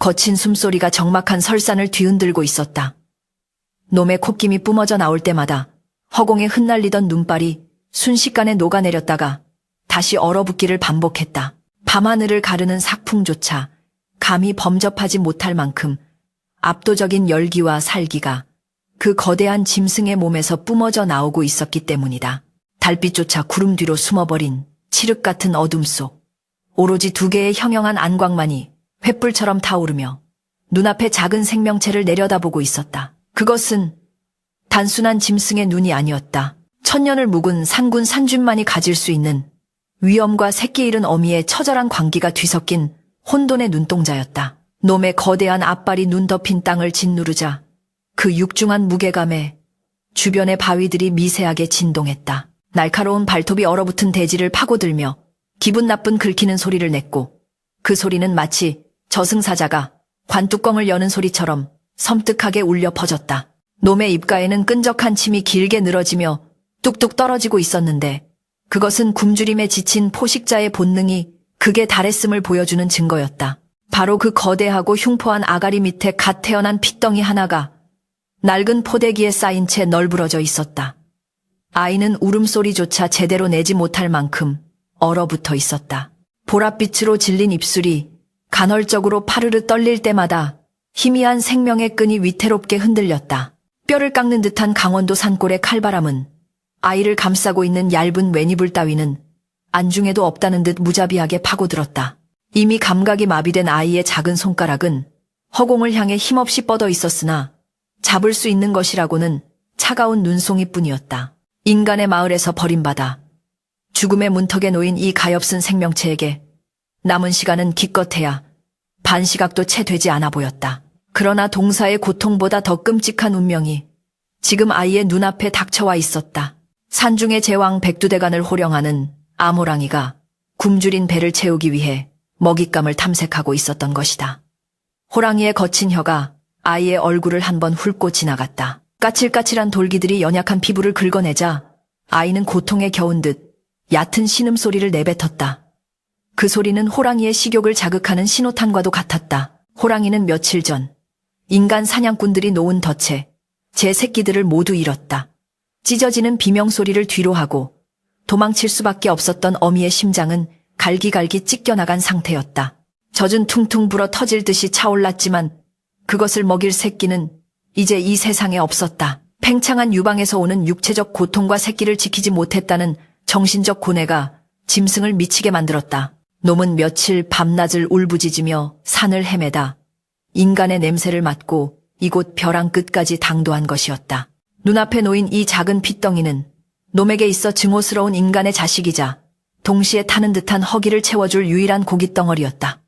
거친 숨소리가 적막한 설산을 뒤흔들고 있었다. 놈의 콧김이 뿜어져 나올 때마다 허공에 흩날리던 눈발이 순식간에 녹아내렸다가 다시 얼어붙기를 반복했다. 밤하늘을 가르는 삭풍조차 감히 범접하지 못할 만큼 압도적인 열기와 살기가 그 거대한 짐승의 몸에서 뿜어져 나오고 있었기 때문이다. 달빛조차 구름 뒤로 숨어버린 칠흑 같은 어둠 속 오로지 두 개의 형형한 안광만이 횃불처럼 타오르며 눈앞에 작은 생명체를 내려다보고 있었다. 그것은 단순한 짐승의 눈이 아니었다. 천년을 묵은 산군 산쥔만이 가질 수 있는 위엄과 새끼 잃은 어미의 처절한 광기가 뒤섞인 혼돈의 눈동자였다. 놈의 거대한 앞발이 눈 덮인 땅을 짓누르자 그 육중한 무게감에 주변의 바위들이 미세하게 진동했다. 날카로운 발톱이 얼어붙은 대지를 파고들며 기분 나쁜 긁히는 소리를 냈고 그 소리는 마치 저승사자가 관뚜껑을 여는 소리처럼 섬뜩하게 울려 퍼졌다. 놈의 입가에는 끈적한 침이 길게 늘어지며 뚝뚝 떨어지고 있었는데 그것은 굶주림에 지친 포식자의 본능이 극에 달했음을 보여주는 증거였다. 바로 그 거대하고 흉포한 아가리 밑에 갓 태어난 핏덩이 하나가 낡은 포대기에 쌓인 채 널브러져 있었다. 아이는 울음소리조차 제대로 내지 못할 만큼 얼어붙어 있었다. 보랏빛으로 질린 입술이 간헐적으로 파르르 떨릴 때마다 희미한 생명의 끈이 위태롭게 흔들렸다. 뼈를 깎는 듯한 강원도 산골의 칼바람은 아이를 감싸고 있는 얇은 웬이불 따위는 안중에도 없다는 듯 무자비하게 파고들었다. 이미 감각이 마비된 아이의 작은 손가락은 허공을 향해 힘없이 뻗어 있었으나 잡을 수 있는 것이라고는 차가운 눈송이뿐이었다. 인간의 마을에서 버림받아 죽음의 문턱에 놓인 이 가엾은 생명체에게 남은 시간은 기껏해야 반시각도 채 되지 않아 보였다. 그러나 동사의 고통보다 더 끔찍한 운명이 지금 아이의 눈앞에 닥쳐와 있었다. 산중의 제왕 백두대간을 호령하는 암호랑이가 굶주린 배를 채우기 위해 먹잇감을 탐색하고 있었던 것이다. 호랑이의 거친 혀가 아이의 얼굴을 한번 훑고 지나갔다. 까칠까칠한 돌기들이 연약한 피부를 긁어내자 아이는 고통에 겨운 듯 얕은 신음소리를 내뱉었다. 그 소리는 호랑이의 식욕을 자극하는 신호탄과도 같았다. 호랑이는 며칠 전 인간 사냥꾼들이 놓은 덫에 제 새끼들을 모두 잃었다. 찢어지는 비명소리를 뒤로하고 도망칠 수밖에 없었던 어미의 심장은 갈기갈기 찢겨나간 상태였다. 젖은 퉁퉁 불어 터질 듯이 차올랐지만 그것을 먹일 새끼는 이제 이 세상에 없었다. 팽창한 유방에서 오는 육체적 고통과 새끼를 지키지 못했다는 정신적 고뇌가 짐승을 미치게 만들었다. 놈은 며칠 밤낮을 울부짖으며 산을 헤매다 인간의 냄새를 맡고 이곳 벼랑 끝까지 당도한 것이었다. 눈앞에 놓인 이 작은 핏덩이는 놈에게 있어 증오스러운 인간의 자식이자 동시에 타는 듯한 허기를 채워줄 유일한 고깃덩어리였다.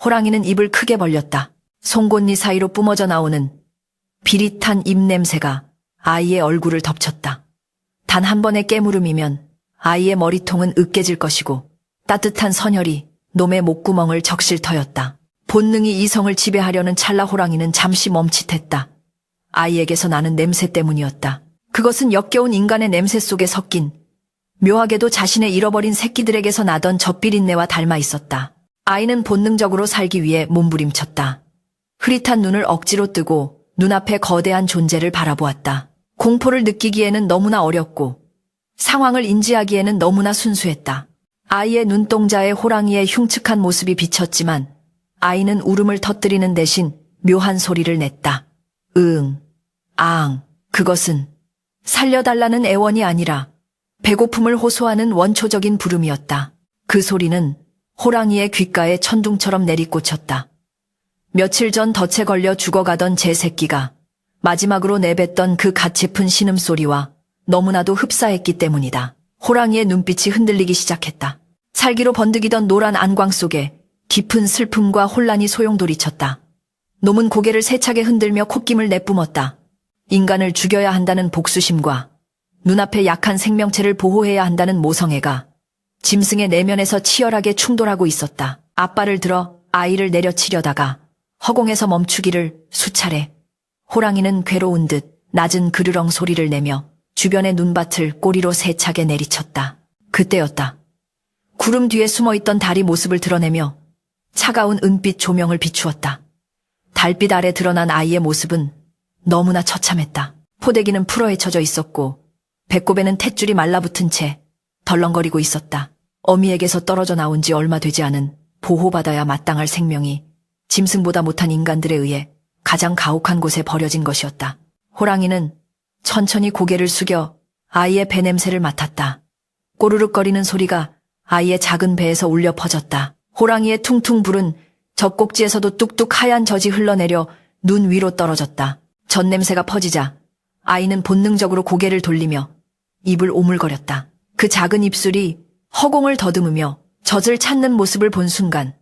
호랑이는 입을 크게 벌렸다. 송곳니 사이로 뿜어져 나오는 비릿한 입냄새가 아이의 얼굴을 덮쳤다. 단 한 번의 깨물음이면 아이의 머리통은 으깨질 것이고 따뜻한 선혈이 놈의 목구멍을 적실 터였다. 본능이 이성을 지배하려는 찰나 호랑이는 잠시 멈칫했다. 아이에게서 나는 냄새 때문이었다. 그것은 역겨운 인간의 냄새 속에 섞인 묘하게도 자신의 잃어버린 새끼들에게서 나던 젖비린내와 닮아 있었다. 아이는 본능적으로 살기 위해 몸부림쳤다. 흐릿한 눈을 억지로 뜨고 눈앞에 거대한 존재를 바라보았다. 공포를 느끼기에는 너무나 어렸고 상황을 인지하기에는 너무나 순수했다. 아이의 눈동자에 호랑이의 흉측한 모습이 비쳤지만 아이는 울음을 터뜨리는 대신 묘한 소리를 냈다. 응, 앙. 그것은 살려달라는 애원이 아니라 배고픔을 호소하는 원초적인 부름이었다. 그 소리는 호랑이의 귓가에 천둥처럼 내리꽂혔다. 며칠 전 덫에 걸려 죽어가던 제 새끼가 마지막으로 내뱉던 그 갓 짚은 신음소리와 너무나도 흡사했기 때문이다. 호랑이의 눈빛이 흔들리기 시작했다. 살기로 번득이던 노란 안광 속에 깊은 슬픔과 혼란이 소용돌이쳤다. 놈은 고개를 세차게 흔들며 콧김을 내뿜었다. 인간을 죽여야 한다는 복수심과 눈앞의 약한 생명체를 보호해야 한다는 모성애가 짐승의 내면에서 치열하게 충돌하고 있었다. 앞발을 들어 아이를 내려치려다가 허공에서 멈추기를 수차례. 호랑이는 괴로운 듯 낮은 그르렁 소리를 내며 주변의 눈밭을 꼬리로 세차게 내리쳤다. 그때였다. 구름 뒤에 숨어있던 달이 모습을 드러내며 차가운 은빛 조명을 비추었다. 달빛 아래 드러난 아이의 모습은 너무나 처참했다. 포대기는 풀어헤쳐져 있었고 배꼽에는 탯줄이 말라붙은 채 덜렁거리고 있었다. 어미에게서 떨어져 나온 지 얼마 되지 않은 보호받아야 마땅할 생명이 짐승보다 못한 인간들에 의해 가장 가혹한 곳에 버려진 것이었다. 호랑이는 천천히 고개를 숙여 아이의 배 냄새를 맡았다. 꼬르륵거리는 소리가 아이의 작은 배에서 울려 퍼졌다. 호랑이의 퉁퉁 부른 젖꼭지에서도 뚝뚝 하얀 젖이 흘러내려 눈 위로 떨어졌다. 젖 냄새가 퍼지자 아이는 본능적으로 고개를 돌리며 입을 오물거렸다. 그 작은 입술이 허공을 더듬으며 젖을 찾는 모습을 본 순간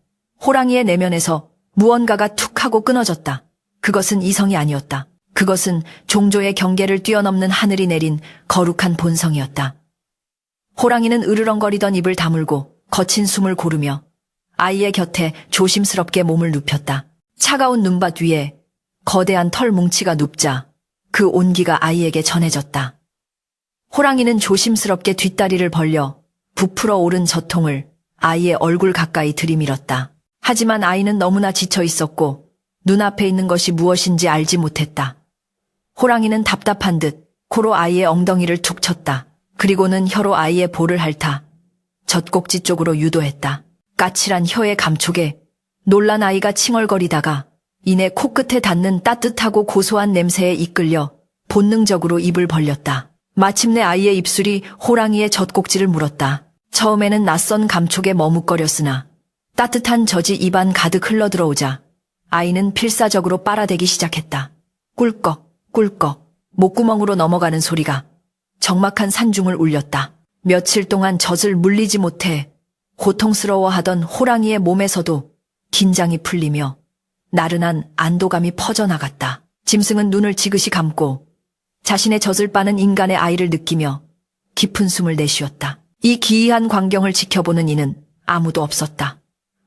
호랑이의 내면에서 무언가가 툭 하고 끊어졌다. 그것은 이성이 아니었다. 그것은 종조의 경계를 뛰어넘는 하늘이 내린 거룩한 본성이었다. 호랑이는 으르렁거리던 입을 다물고 거친 숨을 고르며 아이의 곁에 조심스럽게 몸을 눕혔다. 차가운 눈밭 위에 거대한 털 뭉치가 눕자 그 온기가 아이에게 전해졌다. 호랑이는 조심스럽게 뒷다리를 벌려 부풀어 오른 젖통을 아이의 얼굴 가까이 들이밀었다. 하지만 아이는 너무나 지쳐 있었고 눈앞에 있는 것이 무엇인지 알지 못했다. 호랑이는 답답한 듯 코로 아이의 엉덩이를 툭 쳤다. 그리고는 혀로 아이의 볼을 핥아 젖꼭지 쪽으로 유도했다. 까칠한 혀의 감촉에 놀란 아이가 칭얼거리다가 이내 코끝에 닿는 따뜻하고 고소한 냄새에 이끌려 본능적으로 입을 벌렸다. 마침내 아이의 입술이 호랑이의 젖꼭지를 물었다. 처음에는 낯선 감촉에 머뭇거렸으나 따뜻한 젖이 입안 가득 흘러들어오자 아이는 필사적으로 빨아대기 시작했다. 꿀꺽 꿀꺽 목구멍으로 넘어가는 소리가 적막한 산중을 울렸다. 며칠 동안 젖을 물리지 못해 고통스러워하던 호랑이의 몸에서도 긴장이 풀리며 나른한 안도감이 퍼져나갔다. 짐승은 눈을 지그시 감고 자신의 젖을 빠는 인간의 아이를 느끼며 깊은 숨을 내쉬었다. 이 기이한 광경을 지켜보는 이는 아무도 없었다.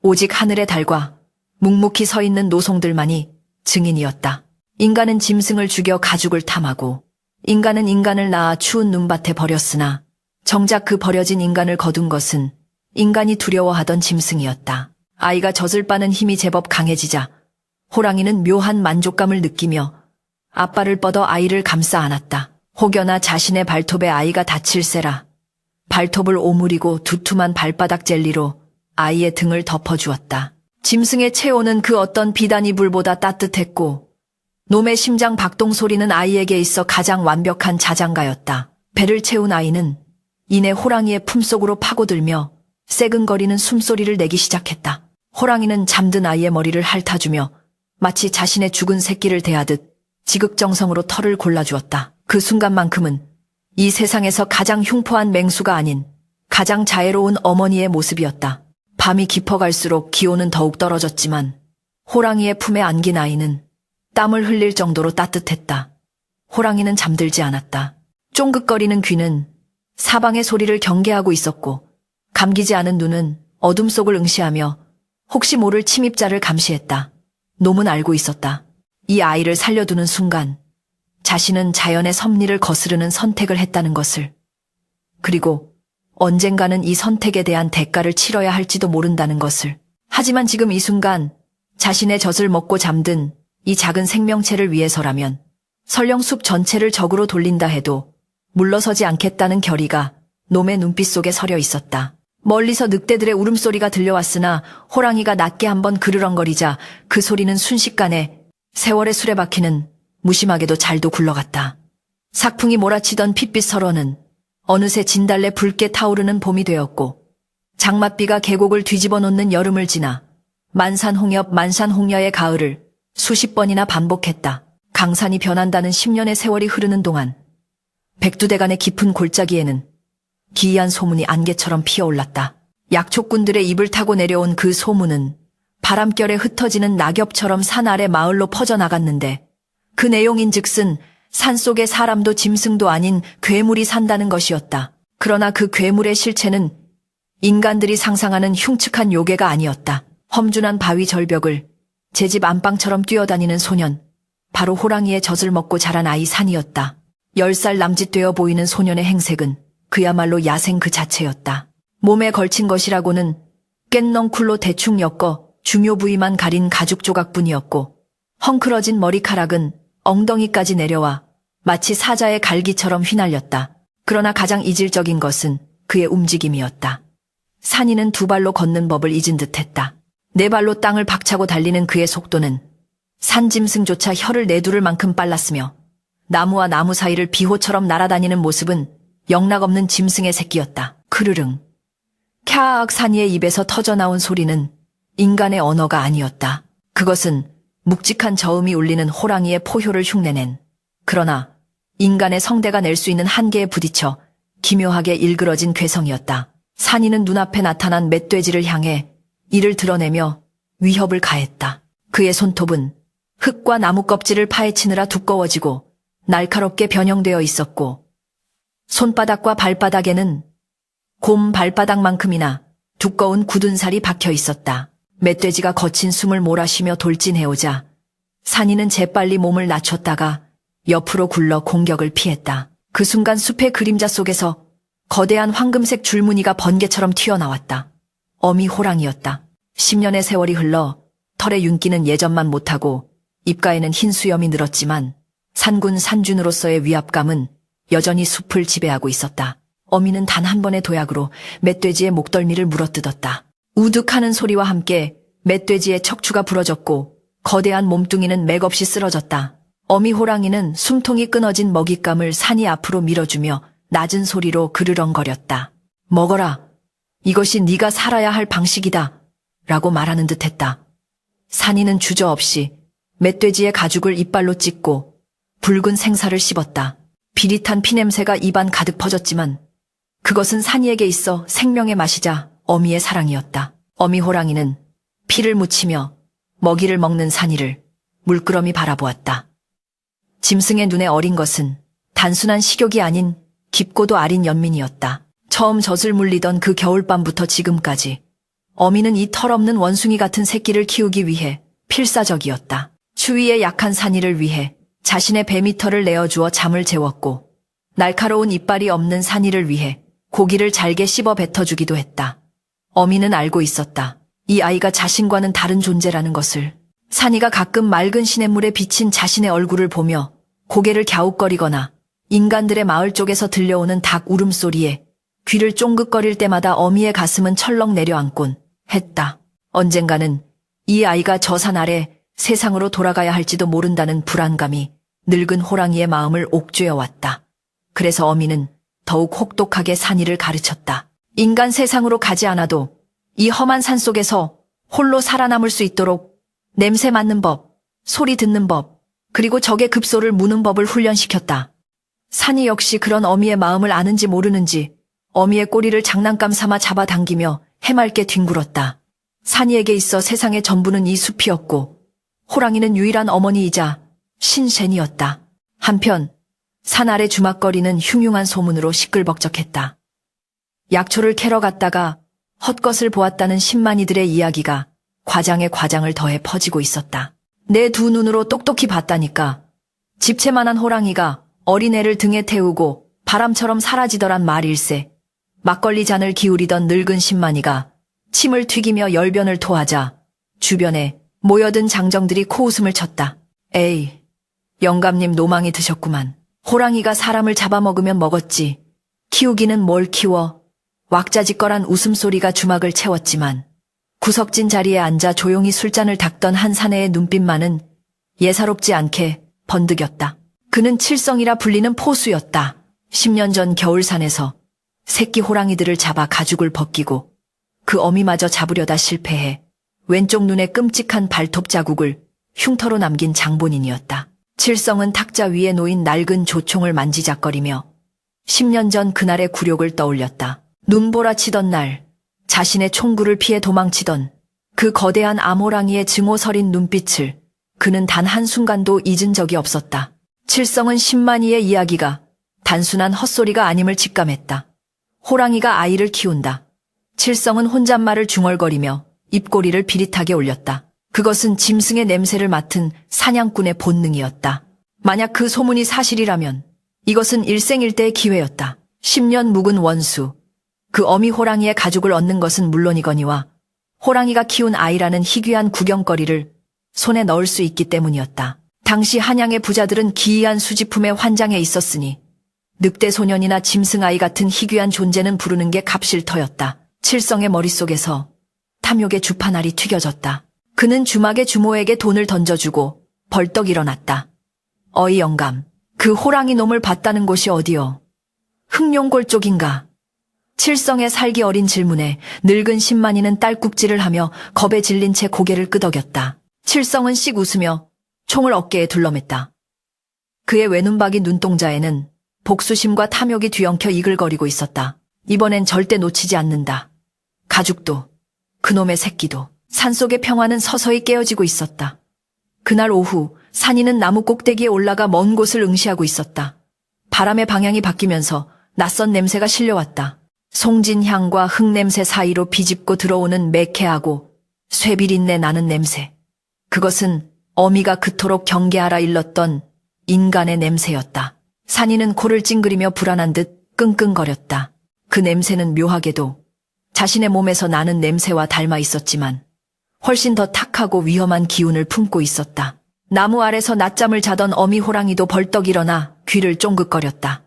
오직 하늘의 달과 묵묵히 서 있는 노송들만이 증인이었다. 인간은 짐승을 죽여 가죽을 탐하고 인간은 인간을 낳아 추운 눈밭에 버렸으나 정작 그 버려진 인간을 거둔 것은 인간이 두려워하던 짐승이었다. 아이가 젖을 빠는 힘이 제법 강해지자 호랑이는 묘한 만족감을 느끼며 앞발을 뻗어 아이를 감싸 안았다. 혹여나 자신의 발톱에 아이가 다칠세라 발톱을 오므리고 두툼한 발바닥 젤리로 아이의 등을 덮어주었다. 짐승의 체온은 그 어떤 비단이 불보다 따뜻했고 놈의 심장 박동 소리는 아이에게 있어 가장 완벽한 자장가였다. 배를 채운 아이는 이내 호랑이의 품속으로 파고들며 새근거리는 숨소리를 내기 시작했다. 호랑이는 잠든 아이의 머리를 핥아주며 마치 자신의 죽은 새끼를 대하듯 지극정성으로 털을 골라주었다. 그 순간만큼은 이 세상에서 가장 흉포한 맹수가 아닌 가장 자애로운 어머니의 모습이었다. 밤이 깊어갈수록 기온은 더욱 떨어졌지만 호랑이의 품에 안긴 아이는 땀을 흘릴 정도로 따뜻했다. 호랑이는 잠들지 않았다. 쫑긋거리는 귀는 사방의 소리를 경계하고 있었고 감기지 않은 눈은 어둠 속을 응시하며 혹시 모를 침입자를 감시했다. 놈은 알고 있었다. 이 아이를 살려두는 순간 자신은 자연의 섭리를 거스르는 선택을 했다는 것을. 그리고 언젠가는 이 선택에 대한 대가를 치러야 할지도 모른다는 것을. 하지만 지금 이 순간 자신의 젖을 먹고 잠든 이 작은 생명체를 위해서라면 설령 숲 전체를 적으로 돌린다 해도 물러서지 않겠다는 결의가 놈의 눈빛 속에 서려 있었다. 멀리서 늑대들의 울음소리가 들려왔으나 호랑이가 낮게 한번 그르렁거리자 그 소리는 순식간에 세월의 수레바퀴는 무심하게도 잘도 굴러갔다. 삭풍이 몰아치던 핏빛 설원은 어느새 진달래 붉게 타오르는 봄이 되었고 장맛비가 계곡을 뒤집어 놓는 여름을 지나 만산홍엽 만산홍려의 가을을 수십 번이나 반복했다. 강산이 변한다는 10년의 세월이 흐르는 동안 백두대간의 깊은 골짜기에는 기이한 소문이 안개처럼 피어올랐다. 약초꾼들의 입을 타고 내려온 그 소문은 바람결에 흩어지는 낙엽처럼 산 아래 마을로 퍼져나갔는데 그 내용인즉슨 산속에 사람도 짐승도 아닌 괴물이 산다는 것이었다. 그러나 그 괴물의 실체는 인간들이 상상하는 흉측한 요괴가 아니었다. 험준한 바위 절벽을 제 집 안방처럼 뛰어다니는 소년, 바로 호랑이의 젖을 먹고 자란 아이 산이었다. 10살 남짓되어 보이는 소년의 행색은 그야말로 야생 그 자체였다. 몸에 걸친 것이라고는 깻넝쿨로 대충 엮어 중요 부위만 가린 가죽 조각뿐이었고 헝클어진 머리카락은 엉덩이까지 내려와 마치 사자의 갈기처럼 휘날렸다. 그러나 가장 이질적인 것은 그의 움직임이었다. 산이는 두 발로 걷는 법을 잊은 듯했다. 네 발로 땅을 박차고 달리는 그의 속도는 산짐승조차 혀를 내두를 만큼 빨랐으며 나무와 나무 사이를 비호처럼 날아다니는 모습은 영락없는 짐승의 새끼였다. 크르릉. 캬악. 산이의 입에서 터져나온 소리는 인간의 언어가 아니었다. 그것은 묵직한 저음이 울리는 호랑이의 포효를 흉내낸, 그러나 인간의 성대가 낼 수 있는 한계에 부딪혀 기묘하게 일그러진 괴성이었다. 산이는 눈앞에 나타난 멧돼지를 향해 이를 드러내며 위협을 가했다. 그의 손톱은 흙과 나무 껍질을 파헤치느라 두꺼워지고 날카롭게 변형되어 있었고 손바닥과 발바닥에는 곰 발바닥만큼이나 두꺼운 굳은 살이 박혀 있었다. 멧돼지가 거친 숨을 몰아쉬며 돌진해오자 산이는 재빨리 몸을 낮췄다가 옆으로 굴러 공격을 피했다. 그 순간 숲의 그림자 속에서 거대한 황금색 줄무늬가 번개처럼 튀어나왔다. 어미 호랑이였다. 10년의 세월이 흘러 털의 윤기는 예전만 못하고 입가에는 흰 수염이 늘었지만 산군 산준으로서의 위압감은 여전히 숲을 지배하고 있었다. 어미는 단 한 번의 도약으로 멧돼지의 목덜미를 물어뜯었다. 우득하는 소리와 함께 멧돼지의 척추가 부러졌고 거대한 몸뚱이는 맥없이 쓰러졌다. 어미 호랑이는 숨통이 끊어진 먹잇감을 산이 앞으로 밀어주며 낮은 소리로 그르렁거렸다. 먹어라. 이것이 네가 살아야 할 방식이다. 라고 말하는 듯했다. 산이는 주저없이 멧돼지의 가죽을 이빨로 찢고 붉은 생사를 씹었다. 비릿한 피냄새가 입안 가득 퍼졌지만 그것은 산이에게 있어 생명의 맛이자 어미의 사랑이었다. 어미 호랑이는 피를 묻히며 먹이를 먹는 산이를 물끄러미 바라보았다. 짐승의 눈에 어린 것은 단순한 식욕이 아닌 깊고도 아린 연민이었다. 처음 젖을 물리던 그 겨울밤부터 지금까지 어미는 이 털없는 원숭이 같은 새끼를 키우기 위해 필사적이었다. 추위에 약한 산이를 위해 자신의 배미털을 내어주어 잠을 재웠고 날카로운 이빨이 없는 산이를 위해 고기를 잘게 씹어 뱉어주기도 했다. 어미는 알고 있었다. 이 아이가 자신과는 다른 존재라는 것을. 산이가 가끔 맑은 시냇물에 비친 자신의 얼굴을 보며 고개를 갸웃거리거나 인간들의 마을 쪽에서 들려오는 닭 울음소리에 귀를 쫑긋거릴 때마다 어미의 가슴은 철렁 내려앉곤 했다. 언젠가는 이 아이가 저 산 아래 세상으로 돌아가야 할지도 모른다는 불안감이 늙은 호랑이의 마음을 옥죄어 왔다. 그래서 어미는 더욱 혹독하게 산이를 가르쳤다. 인간 세상으로 가지 않아도 이 험한 산 속에서 홀로 살아남을 수 있도록 냄새 맡는 법, 소리 듣는 법, 그리고 적의 급소를 무는 법을 훈련시켰다. 산이 역시 그런 어미의 마음을 아는지 모르는지 어미의 꼬리를 장난감 삼아 잡아당기며 해맑게 뒹굴었다. 산이에게 있어 세상의 전부는 이 숲이었고 호랑이는 유일한 어머니이자 신쟨이었다. 한편 산 아래 주막거리는 흉흉한 소문으로 시끌벅적했다. 약초를 캐러 갔다가 헛것을 보았다는 신만이들의 이야기가 과장에 과장을 더해 퍼지고 있었다. 내 두 눈으로 똑똑히 봤다니까. 집채만한 호랑이가 어린애를 등에 태우고 바람처럼 사라지더란 말일세. 막걸리 잔을 기울이던 늙은 신만이가 침을 튀기며 열변을 토하자 주변에 모여든 장정들이 코웃음을 쳤다. 에이, 영감님 노망이 드셨구만. 호랑이가 사람을 잡아먹으면 먹었지. 키우기는 뭘 키워. 왁자지껄한 웃음소리가 주막을 채웠지만 구석진 자리에 앉아 조용히 술잔을 닦던 한 사내의 눈빛만은 예사롭지 않게 번득였다. 그는 칠성이라 불리는 포수였다. 10년 전 겨울산에서 새끼 호랑이들을 잡아 가죽을 벗기고 그 어미마저 잡으려다 실패해 왼쪽 눈에 끔찍한 발톱 자국을 흉터로 남긴 장본인이었다. 칠성은 탁자 위에 놓인 낡은 조총을 만지작거리며 10년 전 그날의 굴욕을 떠올렸다. 눈보라치던 날 자신의 총구를 피해 도망치던 그 거대한 암호랑이의 증오서린 눈빛을 그는 단 한순간도 잊은 적이 없었다. 칠성은 신만이의 이야기가 단순한 헛소리가 아님을 직감했다. 호랑이가 아이를 키운다. 칠성은 혼잣말을 중얼거리며 입꼬리를 비릿하게 올렸다. 그것은 짐승의 냄새를 맡은 사냥꾼의 본능이었다. 만약 그 소문이 사실이라면 이것은 일생일대의 기회였다. 10년 묵은 원수, 그 어미 호랑이의 가죽을 얻는 것은 물론이거니와 호랑이가 키운 아이라는 희귀한 구경거리를 손에 넣을 수 있기 때문이었다. 당시 한양의 부자들은 기이한 수집품에 환장해 있었으니 늑대 소년이나 짐승아이 같은 희귀한 존재는 부르는 게 값일터였다. 칠성의 머릿속에서 탐욕의 주파날이 튀겨졌다. 그는 주막의 주모에게 돈을 던져주고 벌떡 일어났다. 어이 영감, 그 호랑이 놈을 봤다는 곳이 어디요? 흑룡골 쪽인가? 칠성의 살기 어린 질문에 늙은 신만이는 딸꾹질을 하며 겁에 질린 채 고개를 끄덕였다. 칠성은 씩 웃으며 총을 어깨에 둘러맸다. 그의 외눈박이 눈동자에는 복수심과 탐욕이 뒤엉켜 이글거리고 있었다. 이번엔 절대 놓치지 않는다. 가죽도, 그놈의 새끼도. 산속의 평화는 서서히 깨어지고 있었다. 그날 오후 산이는 나무 꼭대기에 올라가 먼 곳을 응시하고 있었다. 바람의 방향이 바뀌면서 낯선 냄새가 실려왔다. 송진향과 흙냄새 사이로 비집고 들어오는 매캐하고 쇠비린내 나는 냄새. 그것은 어미가 그토록 경계하라 일렀던 인간의 냄새였다. 산이는 코를 찡그리며 불안한 듯 끙끙거렸다. 그 냄새는 묘하게도 자신의 몸에서 나는 냄새와 닮아 있었지만 훨씬 더 탁하고 위험한 기운을 품고 있었다. 나무 아래서 낮잠을 자던 어미 호랑이도 벌떡 일어나 귀를 쫑긋거렸다.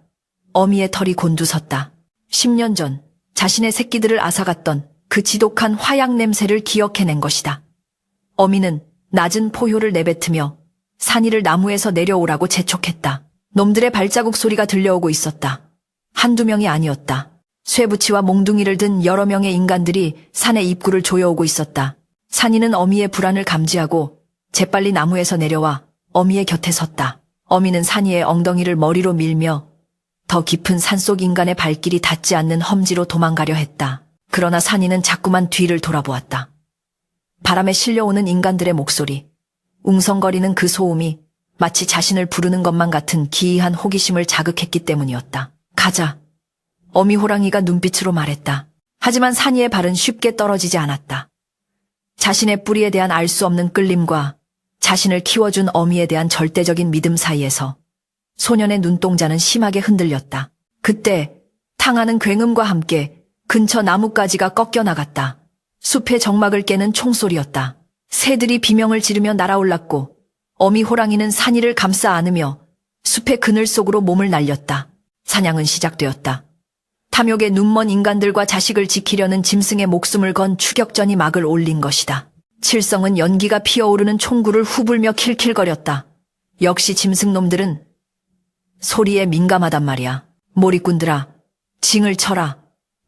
어미의 털이 곤두섰다. 10년 전 자신의 새끼들을 앗아갔던 그 지독한 화약 냄새를 기억해낸 것이다. 어미는 낮은 포효를 내뱉으며 산이를 나무에서 내려오라고 재촉했다. 놈들의 발자국 소리가 들려오고 있었다. 한두 명이 아니었다. 쇠붙이와 몽둥이를 든 여러 명의 인간들이 산의 입구를 조여오고 있었다. 산이는 어미의 불안을 감지하고 재빨리 나무에서 내려와 어미의 곁에 섰다. 어미는 산이의 엉덩이를 머리로 밀며 더 깊은 산속 인간의 발길이 닿지 않는 험지로 도망가려 했다. 그러나 산이는 자꾸만 뒤를 돌아보았다. 바람에 실려오는 인간들의 목소리, 웅성거리는 그 소음이 마치 자신을 부르는 것만 같은 기이한 호기심을 자극했기 때문이었다. 가자. 어미 호랑이가 눈빛으로 말했다. 하지만 산이의 발은 쉽게 떨어지지 않았다. 자신의 뿌리에 대한 알 수 없는 끌림과 자신을 키워준 어미에 대한 절대적인 믿음 사이에서 소년의 눈동자는 심하게 흔들렸다. 그때 탕하는 굉음과 함께 근처 나뭇가지가 꺾여 나갔다. 숲의 정막을 깨는 총소리였다. 새들이 비명을 지르며 날아올랐고 어미 호랑이는 산이를 감싸 안으며 숲의 그늘 속으로 몸을 날렸다. 사냥은 시작되었다. 탐욕에 눈먼 인간들과 자식을 지키려는 짐승의 목숨을 건 추격전이 막을 올린 것이다. 칠성은 연기가 피어오르는 총구를 후불며 킬킬거렸다. 역시 짐승놈들은 소리에 민감하단 말이야. 몰입꾼들아, 징을 쳐라.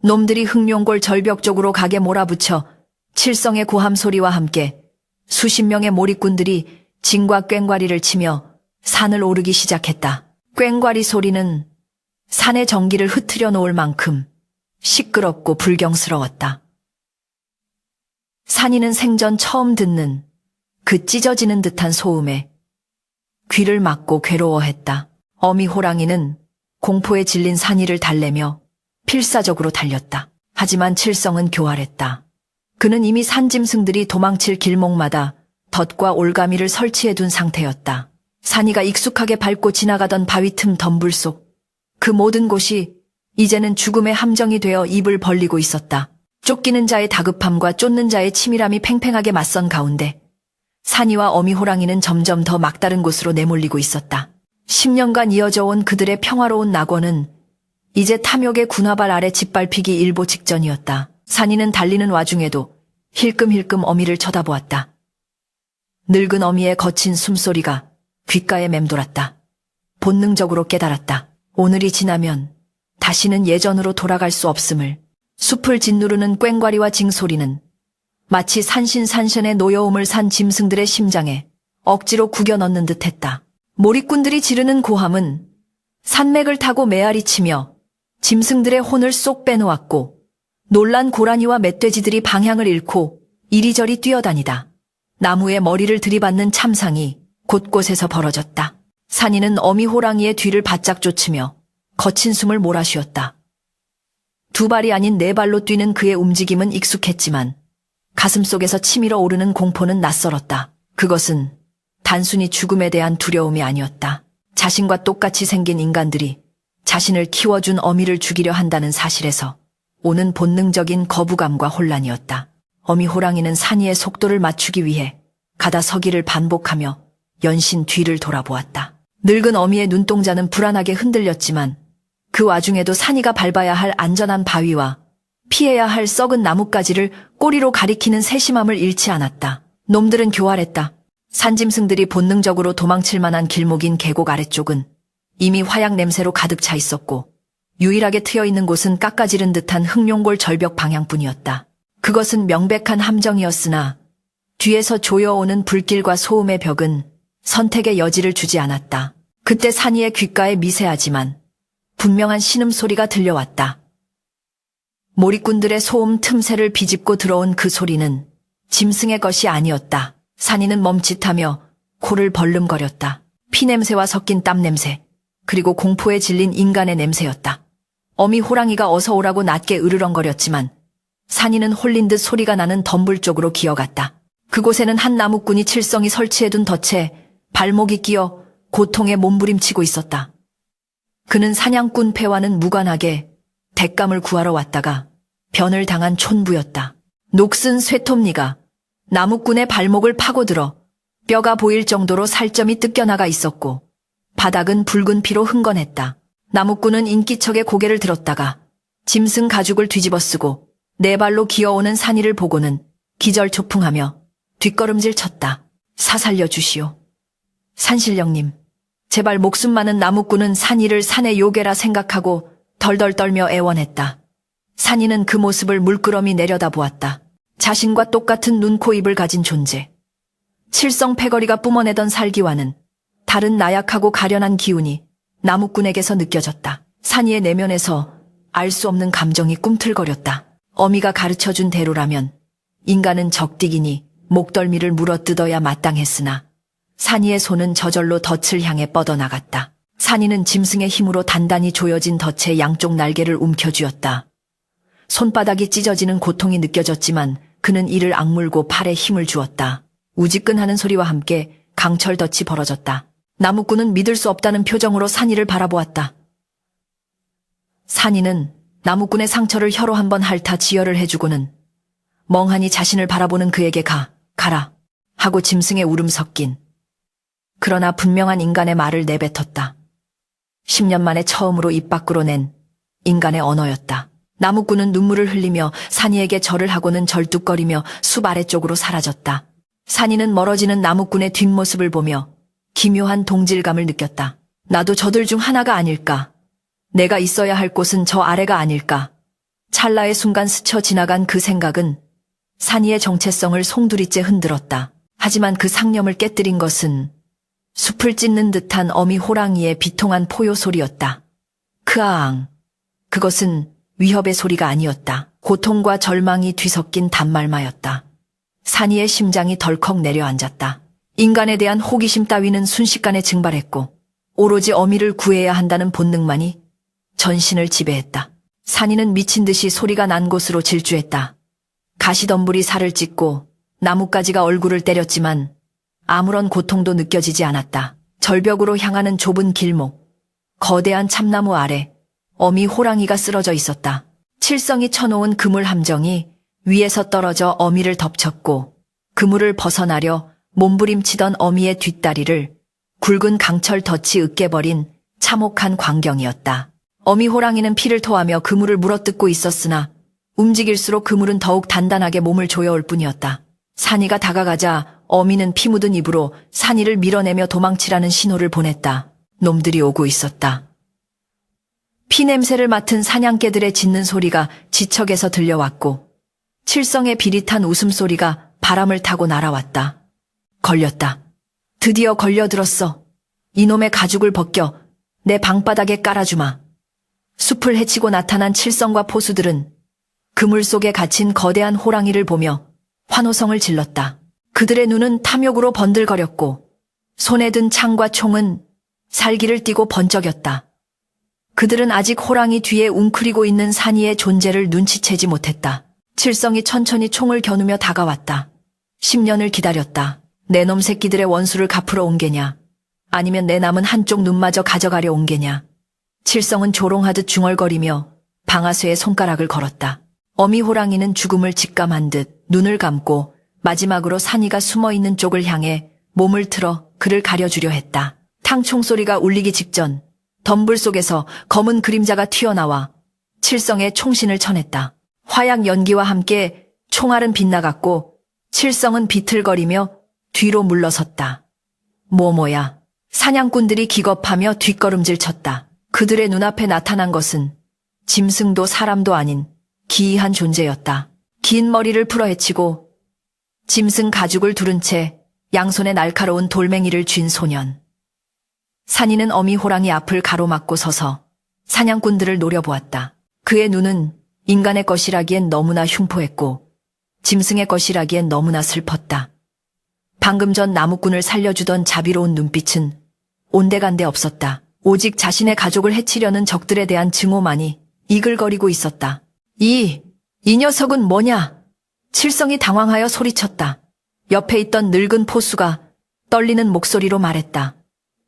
놈들이 흑룡골 절벽 쪽으로 가게 몰아붙여 칠성의 고함 소리와 함께 수십 명의 몰입꾼들이 징과 꽹과리를 치며 산을 오르기 시작했다. 꽹과리 소리는 산의 전기를 흐트려 놓을 만큼 시끄럽고 불경스러웠다. 산이는 생전 처음 듣는 그 찢어지는 듯한 소음에 귀를 막고 괴로워했다. 어미 호랑이는 공포에 질린 산이를 달래며 필사적으로 달렸다. 하지만 칠성은 교활했다. 그는 이미 산짐승들이 도망칠 길목마다 덫과 올가미를 설치해둔 상태였다. 산이가 익숙하게 밟고 지나가던 바위 틈 덤불 속 그 모든 곳이 이제는 죽음의 함정이 되어 입을 벌리고 있었다. 쫓기는 자의 다급함과 쫓는 자의 치밀함이 팽팽하게 맞선 가운데 산이와 어미 호랑이는 점점 더 막다른 곳으로 내몰리고 있었다. 10년간 이어져 온 그들의 평화로운 낙원은 이제 탐욕의 군화발 아래 짓밟히기 일보 직전이었다. 산이는 달리는 와중에도 힐끔힐끔 어미를 쳐다보았다. 늙은 어미의 거친 숨소리가 귓가에 맴돌았다. 본능적으로 깨달았다. 오늘이 지나면 다시는 예전으로 돌아갈 수 없음을. 숲을 짓누르는 꽹과리와 징소리는 마치 산신산신의 노여움을 산 짐승들의 심장에 억지로 구겨 넣는 듯했다. 몰입꾼들이 지르는 고함은 산맥을 타고 메아리치며 짐승들의 혼을 쏙 빼놓았고 놀란 고라니와 멧돼지들이 방향을 잃고 이리저리 뛰어다니다 나무에 머리를 들이받는 참상이 곳곳에서 벌어졌다. 산이는 어미 호랑이의 뒤를 바짝 쫓으며 거친 숨을 몰아쉬었다. 두 발이 아닌 네 발로 뛰는 그의 움직임은 익숙했지만 가슴속에서 치밀어 오르는 공포는 낯설었다. 그것은 단순히 죽음에 대한 두려움이 아니었다. 자신과 똑같이 생긴 인간들이 자신을 키워준 어미를 죽이려 한다는 사실에서 오는 본능적인 거부감과 혼란이었다. 어미 호랑이는 산이의 속도를 맞추기 위해 가다 서기를 반복하며 연신 뒤를 돌아보았다. 늙은 어미의 눈동자는 불안하게 흔들렸지만 그 와중에도 산이가 밟아야 할 안전한 바위와 피해야 할 썩은 나뭇가지를 꼬리로 가리키는 세심함을 잃지 않았다. 놈들은 교활했다. 산짐승들이 본능적으로 도망칠 만한 길목인 계곡 아래쪽은 이미 화약 냄새로 가득 차 있었고 유일하게 트여있는 곳은 깎아지른 듯한 흑룡골 절벽 방향뿐이었다. 그것은 명백한 함정이었으나 뒤에서 조여오는 불길과 소음의 벽은 선택의 여지를 주지 않았다. 그때 산이의 귓가에 미세하지만 분명한 신음소리가 들려왔다. 몰입꾼들의 소음 틈새를 비집고 들어온 그 소리는 짐승의 것이 아니었다. 산이는 멈칫하며 코를 벌름거렸다. 피냄새와 섞인 땀냄새, 그리고 공포에 질린 인간의 냄새였다. 어미 호랑이가 어서 오라고 낮게 으르렁거렸지만 산이는 홀린 듯 소리가 나는 덤불 쪽으로 기어갔다. 그곳에는 한 나무꾼이 칠성이 설치해둔 덫에 발목이 끼어 고통에 몸부림치고 있었다. 그는 사냥꾼 폐와는 무관하게 뎃감을 구하러 왔다가 변을 당한 촌부였다. 녹슨 쇠톱니가 나무꾼의 발목을 파고들어 뼈가 보일 정도로 살점이 뜯겨나가 있었고 바닥은 붉은 피로 흥건했다. 나무꾼은 인기척에 고개를 들었다가 짐승 가죽을 뒤집어쓰고 네 발로 기어오는 산이를 보고는 기절초풍하며 뒷걸음질 쳤다. 사살려 주시오. 산신령님. 제발. 목숨 많은 나무꾼은 산이를 산의 요괴라 생각하고 덜덜 떨며 애원했다. 산이는 그 모습을 물끄러미 내려다보았다. 자신과 똑같은 눈, 코, 입을 가진 존재. 칠성 패거리가 뿜어내던 살기와는 다른 나약하고 가련한 기운이 나무꾼에게서 느껴졌다. 산이의 내면에서 알 수 없는 감정이 꿈틀거렸다. 어미가 가르쳐준 대로라면 인간은 적디기니 목덜미를 물어뜯어야 마땅했으나 산이의 손은 저절로 덫을 향해 뻗어나갔다. 산이는 짐승의 힘으로 단단히 조여진 덫의 양쪽 날개를 움켜쥐었다. 손바닥이 찢어지는 고통이 느껴졌지만 그는 이를 악물고 팔에 힘을 주었다. 우지끈하는 소리와 함께 강철 덫이 벌어졌다. 나무꾼은 믿을 수 없다는 표정으로 산이를 바라보았다. 산이는 나무꾼의 상처를 혀로 한번 핥아 지혈을 해주고는 멍하니 자신을 바라보는 그에게 가라 하고 짐승의 울음 섞인 그러나 분명한 인간의 말을 내뱉었다. 10년 만에 처음으로 입 밖으로 낸 인간의 언어였다. 나무꾼은 눈물을 흘리며 산이에게 절을 하고는 절뚝거리며 숲 아래쪽으로 사라졌다. 산이는 멀어지는 나무꾼의 뒷모습을 보며 기묘한 동질감을 느꼈다. 나도 저들 중 하나가 아닐까? 내가 있어야 할 곳은 저 아래가 아닐까? 찰나의 순간 스쳐 지나간 그 생각은 산이의 정체성을 송두리째 흔들었다. 하지만 그 상념을 깨뜨린 것은 숲을 찢는 듯한 어미 호랑이의 비통한 포효 소리였다. 크아앙. 그것은 위협의 소리가 아니었다. 고통과 절망이 뒤섞인 단말마였다. 산이의 심장이 덜컥 내려앉았다. 인간에 대한 호기심 따위는 순식간에 증발했고 오로지 어미를 구해야 한다는 본능만이 전신을 지배했다. 산이는 미친 듯이 소리가 난 곳으로 질주했다. 가시덤불이 살을 찢고 나뭇가지가 얼굴을 때렸지만 아무런 고통도 느껴지지 않았다. 절벽으로 향하는 좁은 길목, 거대한 참나무 아래 어미 호랑이가 쓰러져 있었다. 칠성이 쳐놓은 그물 함정이 위에서 떨어져 어미를 덮쳤고 그물을 벗어나려 몸부림치던 어미의 뒷다리를 굵은 강철 덫이 으깨버린 참혹한 광경이었다. 어미 호랑이는 피를 토하며 그물을 물어뜯고 있었으나 움직일수록 그물은 더욱 단단하게 몸을 조여올 뿐이었다. 산이가 다가가자 어미는 피 묻은 입으로 산이를 밀어내며 도망치라는 신호를 보냈다. 놈들이 오고 있었다. 피냄새를 맡은 사냥개들의 짖는 소리가 지척에서 들려왔고 칠성의 비릿한 웃음소리가 바람을 타고 날아왔다. 걸렸다. 드디어 걸려들었어. 이놈의 가죽을 벗겨 내 방바닥에 깔아주마. 숲을 헤치고 나타난 칠성과 포수들은 그물 속에 갇힌 거대한 호랑이를 보며 환호성을 질렀다. 그들의 눈은 탐욕으로 번들거렸고 손에 든 창과 총은 살기를 띠고 번쩍였다. 그들은 아직 호랑이 뒤에 웅크리고 있는 산이의 존재를 눈치채지 못했다. 칠성이 천천히 총을 겨누며 다가왔다. 10년을 기다렸다. 내 놈 새끼들의 원수를 갚으러 온 게냐? 아니면 내 남은 한쪽 눈마저 가져가려 온 게냐? 칠성은 조롱하듯 중얼거리며 방아쇠에 손가락을 걸었다. 어미 호랑이는 죽음을 직감한 듯 눈을 감고 마지막으로 산이가 숨어있는 쪽을 향해 몸을 틀어 그를 가려주려 했다. 탕총 소리가 울리기 직전 덤불 속에서 검은 그림자가 튀어나와 칠성의 총신을 쳐냈다. 화약 연기와 함께 총알은 빗나갔고 칠성은 비틀거리며 뒤로 물러섰다. 뭐야. 사냥꾼들이 기겁하며 뒷걸음질 쳤다. 그들의 눈앞에 나타난 것은 짐승도 사람도 아닌 기이한 존재였다. 긴 머리를 풀어헤치고 짐승 가죽을 두른 채 양손에 날카로운 돌멩이를 쥔 소년. 산이는 어미 호랑이 앞을 가로막고 서서 사냥꾼들을 노려보았다. 그의 눈은 인간의 것이라기엔 너무나 흉포했고 짐승의 것이라기엔 너무나 슬펐다. 방금 전 나무꾼을 살려주던 자비로운 눈빛은 온데간데 없었다. 오직 자신의 가족을 해치려는 적들에 대한 증오만이 이글거리고 있었다. 이 녀석은 뭐냐? 칠성이 당황하여 소리쳤다. 옆에 있던 늙은 포수가 떨리는 목소리로 말했다.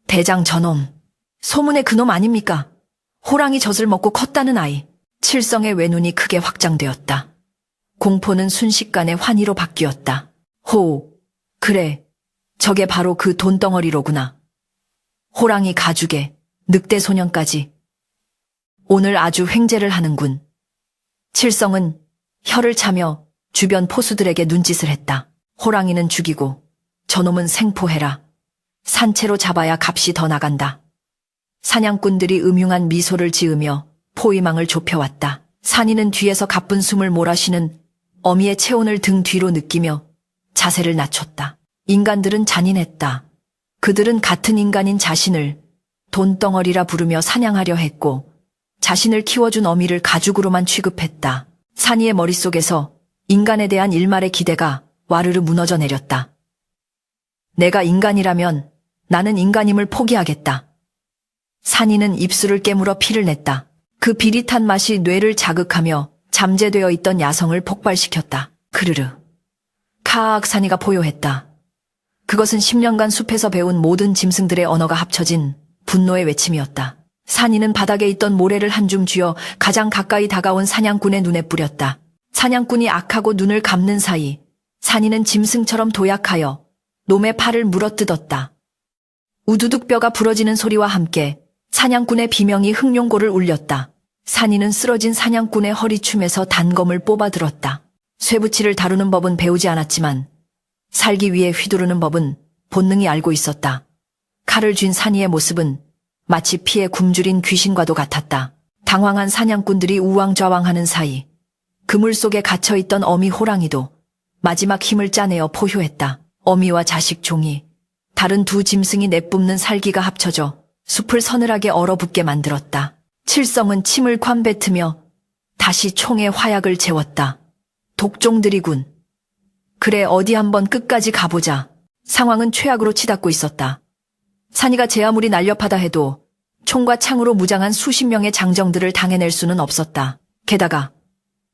대장 저놈, 소문의 그놈 아닙니까? 호랑이 젖을 먹고 컸다는 아이. 칠성의 외눈이 크게 확장되었다. 공포는 순식간에 환희로 바뀌었다. 호, 그래, 저게 바로 그 돈덩어리로구나. 호랑이 가죽에 늑대 소년까지. 오늘 아주 횡재를 하는군. 칠성은 혀를 차며 주변 포수들에게 눈짓을 했다. 호랑이는 죽이고 저놈은 생포해라. 산채로 잡아야 값이 더 나간다. 사냥꾼들이 음흉한 미소를 지으며 포위망을 좁혀왔다. 산이는 뒤에서 가쁜 숨을 몰아쉬는 어미의 체온을 등 뒤로 느끼며 자세를 낮췄다. 인간들은 잔인했다. 그들은 같은 인간인 자신을 돈덩어리라 부르며 사냥하려 했고 자신을 키워준 어미를 가죽으로만 취급했다. 산이의 머릿속에서 인간에 대한 일말의 기대가 와르르 무너져 내렸다. 내가 인간이라면 나는 인간임을 포기하겠다. 산이는 입술을 깨물어 피를 냈다. 그 비릿한 맛이 뇌를 자극하며 잠재되어 있던 야성을 폭발시켰다. 크르르. 카악. 산이가 포효했다. 그것은 10년간 숲에서 배운 모든 짐승들의 언어가 합쳐진 분노의 외침이었다. 산이는 바닥에 있던 모래를 한 줌 쥐어 가장 가까이 다가온 사냥꾼의 눈에 뿌렸다. 사냥꾼이 악하고 눈을 감는 사이 산이는 짐승처럼 도약하여 놈의 팔을 물어뜯었다. 우두둑 뼈가 부러지는 소리와 함께 사냥꾼의 비명이 흑룡고를 울렸다. 산이는 쓰러진 사냥꾼의 허리춤에서 단검을 뽑아들었다. 쇠붙이를 다루는 법은 배우지 않았지만 살기 위해 휘두르는 법은 본능이 알고 있었다. 칼을 쥔 산이의 모습은 마치 피에 굶주린 귀신과도 같았다. 당황한 사냥꾼들이 우왕좌왕하는 사이 그물 속에 갇혀있던 어미 호랑이도 마지막 힘을 짜내어 포효했다. 어미와 자식 종이 다른 두 짐승이 내뿜는 살기가 합쳐져 숲을 서늘하게 얼어붙게 만들었다. 칠성은 침을 관 뱉으며 다시 총에 화약을 채웠다. 독종들이군. 그래, 어디 한번 끝까지 가보자. 상황은 최악으로 치닫고 있었다. 산이가 제 아무리 날렵하다 해도 총과 창으로 무장한 수십 명의 장정들을 당해낼 수는 없었다. 게다가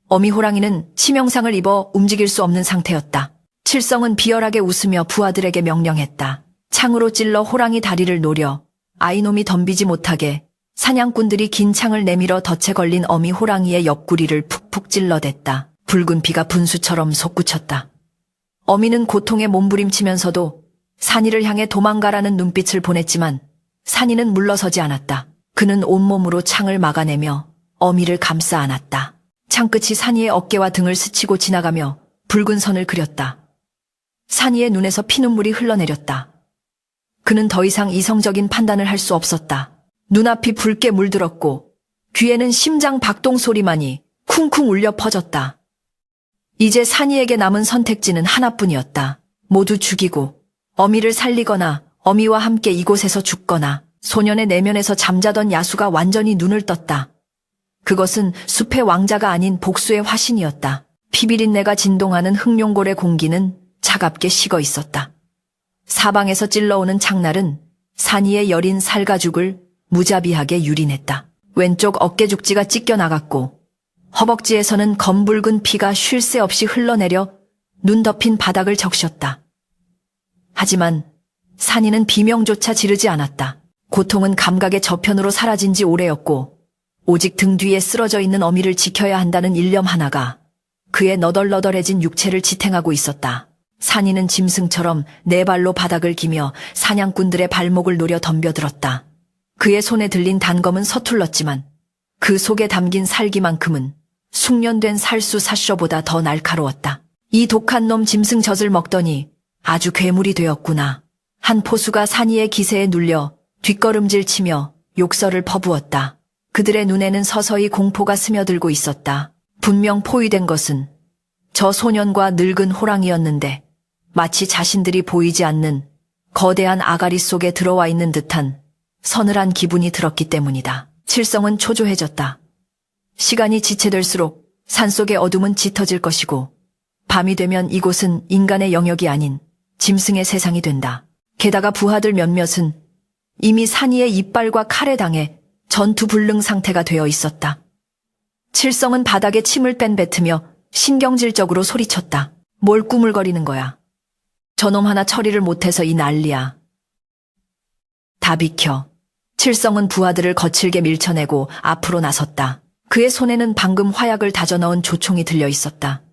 어미 호랑이는 치명상을 입어 움직일 수 없는 상태였다. 칠성은 비열하게 웃으며 부하들에게 명령했다. 창으로 찔러 호랑이 다리를 노려 아이놈이 덤비지 못하게 사냥꾼들이 긴 창을 내밀어 덫에 걸린 어미 호랑이의 옆구리를 푹푹 찔러댔다. 붉은 피가 분수처럼 솟구쳤다. 어미는 고통에 몸부림치면서도 산이를 향해 도망가라는 눈빛을 보냈지만 산이는 물러서지 않았다. 그는 온몸으로 창을 막아내며 어미를 감싸 안았다. 창끝이 산이의 어깨와 등을 스치고 지나가며 붉은 선을 그렸다. 산이의 눈에서 피눈물이 흘러내렸다. 그는 더 이상 이성적인 판단을 할 수 없었다. 눈앞이 붉게 물들었고 귀에는 심장 박동 소리만이 쿵쿵 울려 퍼졌다. 이제 산이에게 남은 선택지는 하나뿐이었다. 모두 죽이고 어미를 살리거나 어미와 함께 이곳에서 죽거나. 소년의 내면에서 잠자던 야수가 완전히 눈을 떴다. 그것은 숲의 왕자가 아닌 복수의 화신이었다. 피비린내가 진동하는 흑룡골의 공기는 차갑게 식어 있었다. 사방에서 찔러오는 창날은 산이의 여린 살가죽을 무자비하게 유린했다. 왼쪽 어깨죽지가 찢겨나갔고 허벅지에서는 검붉은 피가 쉴 새 없이 흘러내려 눈 덮인 바닥을 적셨다. 하지만 산이는 비명조차 지르지 않았다. 고통은 감각의 저편으로 사라진 지 오래였고 오직 등 뒤에 쓰러져 있는 어미를 지켜야 한다는 일념 하나가 그의 너덜너덜해진 육체를 지탱하고 있었다. 산이는 짐승처럼 네 발로 바닥을 기며 사냥꾼들의 발목을 노려 덤벼들었다. 그의 손에 들린 단검은 서툴렀지만 그 속에 담긴 살기만큼은 숙련된 살수 사쇼보다 더 날카로웠다. 이 독한 놈 짐승 젖을 먹더니 아주 괴물이 되었구나. 한 포수가 산이의 기세에 눌려 뒷걸음질 치며 욕설을 퍼부었다. 그들의 눈에는 서서히 공포가 스며들고 있었다. 분명 포위된 것은 저 소년과 늙은 호랑이였는데 마치 자신들이 보이지 않는 거대한 아가리 속에 들어와 있는 듯한 서늘한 기분이 들었기 때문이다. 칠성은 초조해졌다. 시간이 지체될수록 산속의 어둠은 짙어질 것이고 밤이 되면 이곳은 인간의 영역이 아닌 짐승의 세상이 된다. 게다가 부하들 몇몇은 이미 산이의 이빨과 칼에 당해 전투불능 상태가 되어 있었다. 칠성은 바닥에 침을 뺀 뱉으며 신경질적으로 소리쳤다. 뭘 꾸물거리는 거야. 저놈 하나 처리를 못해서 이 난리야. 다 비켜. 칠성은 부하들을 거칠게 밀쳐내고 앞으로 나섰다. 그의 손에는 방금 화약을 다져 넣은 조총이 들려 있었다.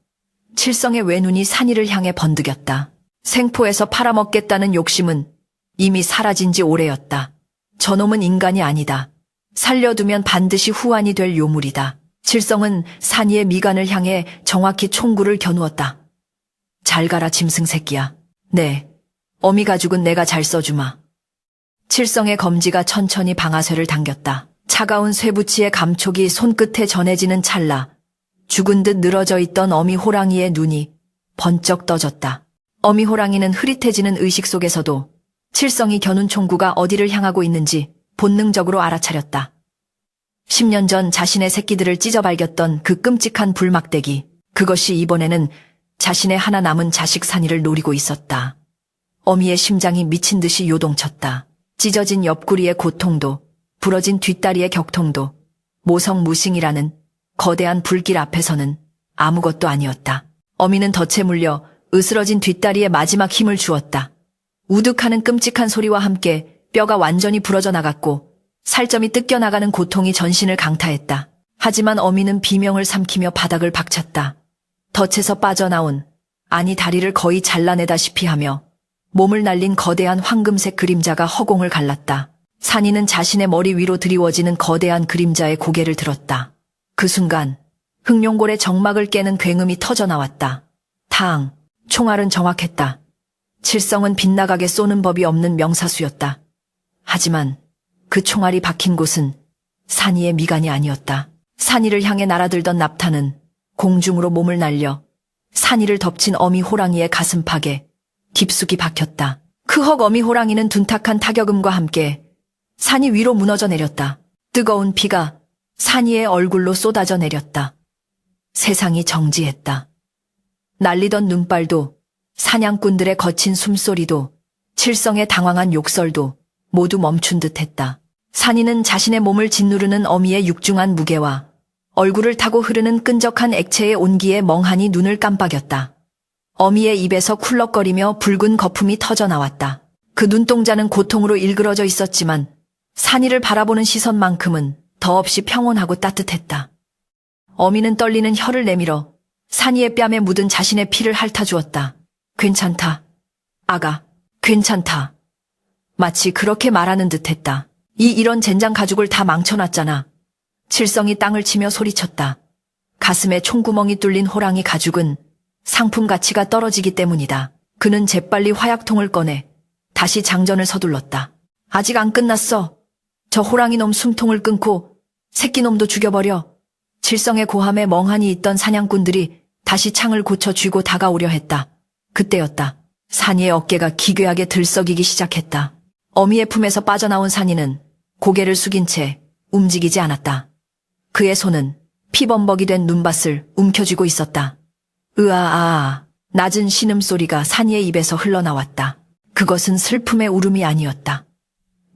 칠성의 외눈이 산이를 향해 번득였다. 생포에서 팔아먹겠다는 욕심은 이미 사라진 지 오래였다. 저놈은 인간이 아니다. 살려두면 반드시 후환이 될 요물이다. 칠성은 산이의 미간을 향해 정확히 총구를 겨누었다. 잘 가라 짐승 새끼야. 네, 어미 가죽은 내가 잘 써주마. 칠성의 검지가 천천히 방아쇠를 당겼다. 차가운 쇠붙이의 감촉이 손끝에 전해지는 찰나 죽은 듯 늘어져 있던 어미 호랑이의 눈이 번쩍 떠졌다. 어미 호랑이는 흐릿해지는 의식 속에서도 칠성이 겨눈 총구가 어디를 향하고 있는지 본능적으로 알아차렸다. 10년 전 자신의 새끼들을 찢어발겼던 그 끔찍한 불막대기, 그것이 이번에는 자신의 하나 남은 자식 산이를 노리고 있었다. 어미의 심장이 미친 듯이 요동쳤다. 찢어진 옆구리의 고통도, 부러진 뒷다리의 격통도 모성무싱이라는 거대한 불길 앞에서는 아무것도 아니었다. 어미는 덫에 물려 으스러진 뒷다리에 마지막 힘을 주었다. 우득하는 끔찍한 소리와 함께 뼈가 완전히 부러져 나갔고 살점이 뜯겨나가는 고통이 전신을 강타했다. 하지만 어미는 비명을 삼키며 바닥을 박쳤다. 덫에서 빠져나온, 아니 다리를 거의 잘라내다시피 하며 몸을 날린 거대한 황금색 그림자가 허공을 갈랐다. 산이는 자신의 머리 위로 드리워지는 거대한 그림자의 고개를 들었다. 그 순간 흑룡골의 정막을 깨는 굉음이 터져나왔다. 탕! 총알은 정확했다. 칠성은 빗나가게 쏘는 법이 없는 명사수였다. 하지만 그 총알이 박힌 곳은 산이의 미간이 아니었다. 산이를 향해 날아들던 납탄은 공중으로 몸을 날려 산이를 덮친 어미 호랑이의 가슴팍에 깊숙이 박혔다. 크헉 어미 호랑이는 둔탁한 타격음과 함께 산이 위로 무너져 내렸다. 뜨거운 피가 산이의 얼굴로 쏟아져 내렸다. 세상이 정지했다. 날리던 눈발도, 사냥꾼들의 거친 숨소리도, 칠성의 당황한 욕설도 모두 멈춘 듯했다. 산이는 자신의 몸을 짓누르는 어미의 육중한 무게와 얼굴을 타고 흐르는 끈적한 액체의 온기에 멍하니 눈을 깜빡였다. 어미의 입에서 쿨럭거리며 붉은 거품이 터져나왔다. 그 눈동자는 고통으로 일그러져 있었지만 산이를 바라보는 시선만큼은 더없이 평온하고 따뜻했다. 어미는 떨리는 혀를 내밀어 산이의 뺨에 묻은 자신의 피를 핥아주었다. 괜찮다. 아가, 괜찮다. 마치 그렇게 말하는 듯했다. 이런 젠장 가죽을 다 망쳐놨잖아. 칠성이 땅을 치며 소리쳤다. 가슴에 총구멍이 뚫린 호랑이 가죽은 상품 가치가 떨어지기 때문이다. 그는 재빨리 화약통을 꺼내 다시 장전을 서둘렀다. 아직 안 끝났어. 저 호랑이 놈 숨통을 끊고 새끼 놈도 죽여버려. 칠성의 고함에 멍하니 있던 사냥꾼들이 다시 창을 고쳐 쥐고 다가오려 했다. 그때였다. 산이의 어깨가 기괴하게 들썩이기 시작했다. 어미의 품에서 빠져나온 산이는 고개를 숙인 채 움직이지 않았다. 그의 손은 피범벅이 된 눈밭을 움켜쥐고 있었다. 으아아, 낮은 신음소리가 산이의 입에서 흘러나왔다. 그것은 슬픔의 울음이 아니었다.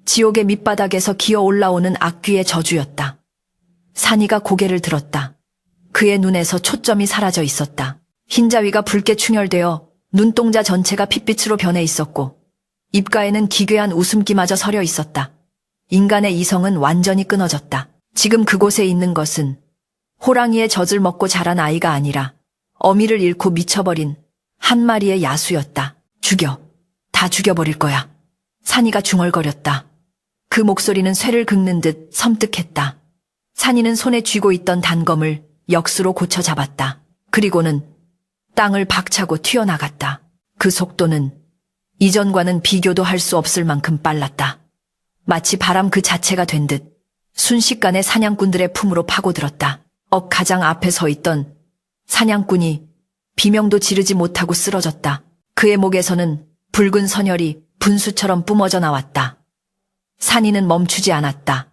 지옥의 밑바닥에서 기어 올라오는 악귀의 저주였다. 산이가 고개를 들었다. 그의 눈에서 초점이 사라져 있었다. 흰자위가 붉게 충혈되어 눈동자 전체가 핏빛으로 변해 있었고 입가에는 기괴한 웃음기마저 서려 있었다. 인간의 이성은 완전히 끊어졌다. 지금 그곳에 있는 것은 호랑이의 젖을 먹고 자란 아이가 아니라 어미를 잃고 미쳐버린 한 마리의 야수였다. 죽여. 다 죽여버릴 거야. 산이가 중얼거렸다. 그 목소리는 쇠를 긁는 듯 섬뜩했다. 산이는 손에 쥐고 있던 단검을 역수로 고쳐 잡았다. 그리고는 땅을 박차고 튀어나갔다. 그 속도는 이전과는 비교도 할 수 없을 만큼 빨랐다. 마치 바람 그 자체가 된 듯 순식간에 사냥꾼들의 품으로 파고들었다. 가장 앞에 서 있던 사냥꾼이 비명도 지르지 못하고 쓰러졌다. 그의 목에서는 붉은 선혈이 분수처럼 뿜어져 나왔다. 산이는 멈추지 않았다.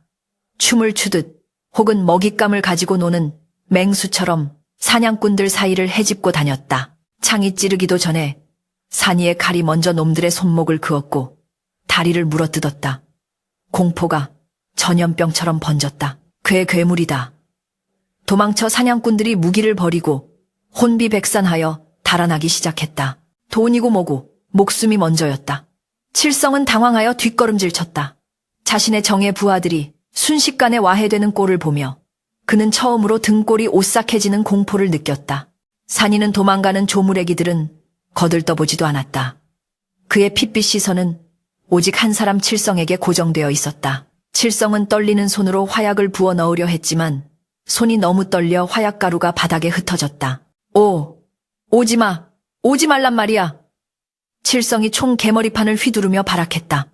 춤을 추듯 혹은 먹잇감을 가지고 노는 맹수처럼 사냥꾼들 사이를 헤집고 다녔다. 창이 찌르기도 전에 산이의 칼이 먼저 놈들의 손목을 그었고 다리를 물어뜯었다. 공포가 전염병처럼 번졌다. 괴물이다. 도망쳐 사냥꾼들이 무기를 버리고 혼비백산하여 달아나기 시작했다. 돈이고 뭐고 목숨이 먼저였다. 칠성은 당황하여 뒷걸음질 쳤다. 자신의 정예 부하들이 순식간에 와해되는 꼴을 보며 그는 처음으로 등골이 오싹해지는 공포를 느꼈다. 산이는 도망가는 조물애기들은 거들떠보지도 않았다. 그의 핏빛 시선은 오직 한 사람 칠성에게 고정되어 있었다. 칠성은 떨리는 손으로 화약을 부어 넣으려 했지만 손이 너무 떨려 화약가루가 바닥에 흩어졌다. 오지마! 오지 말란 말이야! 칠성이 총 개머리판을 휘두르며 발악했다.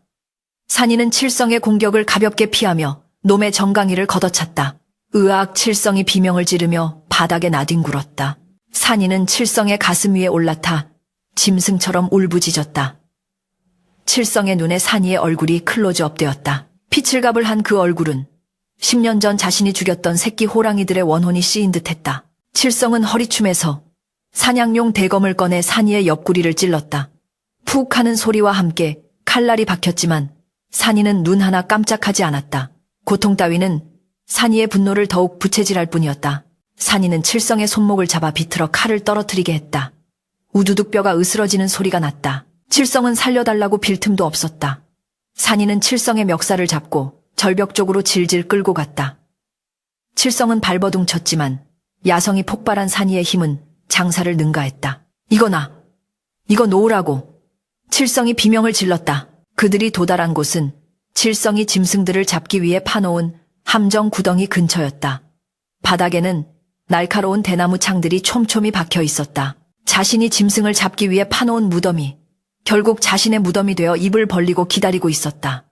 산이는 칠성의 공격을 가볍게 피하며 놈의 정강이를 걷어찼다. 으악! 칠성이 비명을 지르며 바닥에 나뒹굴었다. 산이는 칠성의 가슴 위에 올라타 짐승처럼 울부짖었다. 칠성의 눈에 산이의 얼굴이 클로즈업되었다. 피칠갑을 한 그 얼굴은 10년 전 자신이 죽였던 새끼 호랑이들의 원혼이 씌인 듯했다. 칠성은 허리춤에서 사냥용 대검을 꺼내 산이의 옆구리를 찔렀다. 푹 하는 소리와 함께 칼날이 박혔지만 산이는 눈 하나 깜짝하지 않았다. 고통 따위는 산이의 분노를 더욱 부채질할 뿐이었다. 산이는 칠성의 손목을 잡아 비틀어 칼을 떨어뜨리게 했다. 우두둑 뼈가 으스러지는 소리가 났다. 칠성은 살려달라고 빌 틈도 없었다. 산이는 칠성의 멱살을 잡고 절벽 쪽으로 질질 끌고 갔다. 칠성은 발버둥 쳤지만 야성이 폭발한 산이의 힘은 장사를 능가했다. 이거 놓으라고. 칠성이 비명을 질렀다. 그들이 도달한 곳은 칠성이 짐승들을 잡기 위해 파놓은 함정 구덩이 근처였다. 바닥에는 날카로운 대나무 창들이 촘촘히 박혀 있었다. 자신이 짐승을 잡기 위해 파놓은 무덤이 결국 자신의 무덤이 되어 입을 벌리고 기다리고 있었다.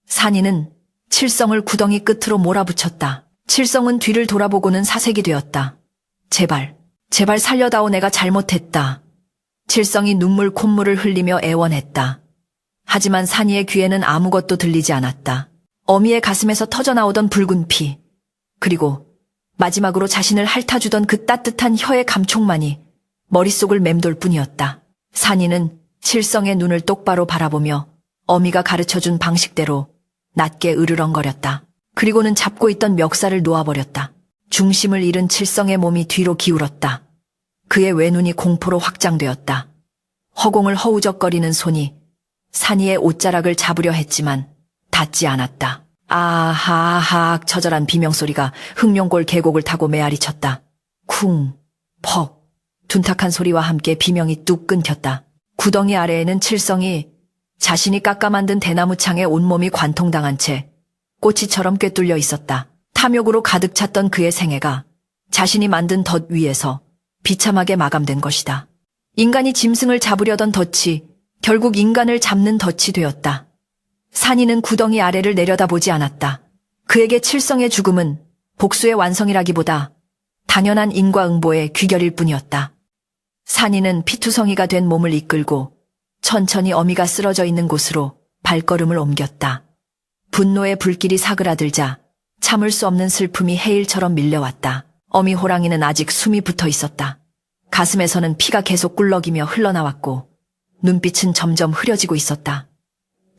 산이는 칠성을 구덩이 끝으로 몰아붙였다. 칠성은 뒤를 돌아보고는 사색이 되었다. 제발 살려다오. 내가 잘못했다. 칠성이 눈물 콧물을 흘리며 애원했다. 하지만 산이의 귀에는 아무것도 들리지 않았다. 어미의 가슴에서 터져나오던 붉은 피, 그리고 마지막으로 자신을 핥아주던 그 따뜻한 혀의 감촉만이 머릿속을 맴돌 뿐이었다. 산이는 칠성의 눈을 똑바로 바라보며 어미가 가르쳐준 방식대로 낮게 으르렁거렸다. 그리고는 잡고 있던 멱살을 놓아버렸다. 중심을 잃은 칠성의 몸이 뒤로 기울었다. 그의 외눈이 공포로 확장되었다. 허공을 허우적거리는 손이 산이의 옷자락을 잡으려 했지만 닿지 않았다. 아하하악 처절한 비명소리가 흑룡골 계곡을 타고 메아리 쳤다. 쿵, 퍽, 둔탁한 소리와 함께 비명이 뚝 끊겼다. 구덩이 아래에는 칠성이 자신이 깎아 만든 대나무 창에 온몸이 관통당한 채 꼬치처럼 꿰뚫려 있었다. 탐욕으로 가득 찼던 그의 생애가 자신이 만든 덫 위에서 비참하게 마감된 것이다. 인간이 짐승을 잡으려던 덫이 결국 인간을 잡는 덫이 되었다. 산이는 구덩이 아래를 내려다보지 않았다. 그에게 칠성의 죽음은 복수의 완성이라기보다 당연한 인과응보의 귀결일 뿐이었다. 산이는 피투성이가 된 몸을 이끌고 천천히 어미가 쓰러져 있는 곳으로 발걸음을 옮겼다. 분노의 불길이 사그라들자 참을 수 없는 슬픔이 해일처럼 밀려왔다. 어미 호랑이는 아직 숨이 붙어 있었다. 가슴에서는 피가 계속 꿀럭이며 흘러나왔고 눈빛은 점점 흐려지고 있었다.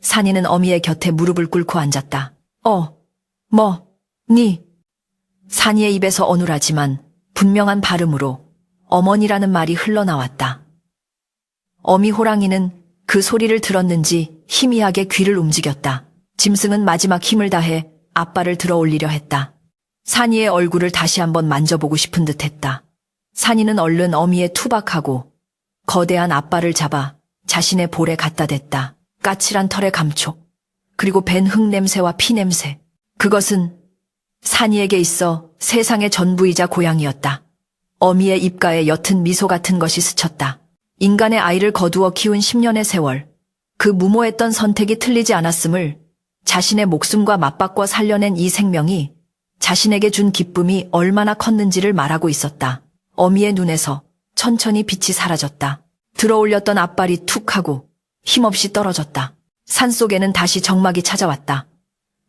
산이는 어미의 곁에 무릎을 꿇고 앉았다. 산이의 입에서 어눌하지만 분명한 발음으로 어머니라는 말이 흘러나왔다. 어미 호랑이는 그 소리를 들었는지 희미하게 귀를 움직였다. 짐승은 마지막 힘을 다해 앞발을 들어 올리려 했다. 산이의 얼굴을 다시 한번 만져보고 싶은 듯했다. 산이는 얼른 어미에 투박하고 거대한 앞발을 잡아 자신의 볼에 갖다 댔다. 까칠한 털의 감촉, 그리고 밴 흙냄새와 피냄새. 그것은 산이에게 있어 세상의 전부이자 고향이었다. 어미의 입가에 옅은 미소 같은 것이 스쳤다. 인간의 아이를 거두어 키운 10년의 세월, 그 무모했던 선택이 틀리지 않았음을 자신의 목숨과 맞바꿔 살려낸 이 생명이 자신에게 준 기쁨이 얼마나 컸는지를 말하고 있었다. 어미의 눈에서 천천히 빛이 사라졌다. 들어올렸던 앞발이 툭 하고 힘없이 떨어졌다. 산속에는 다시 적막이 찾아왔다.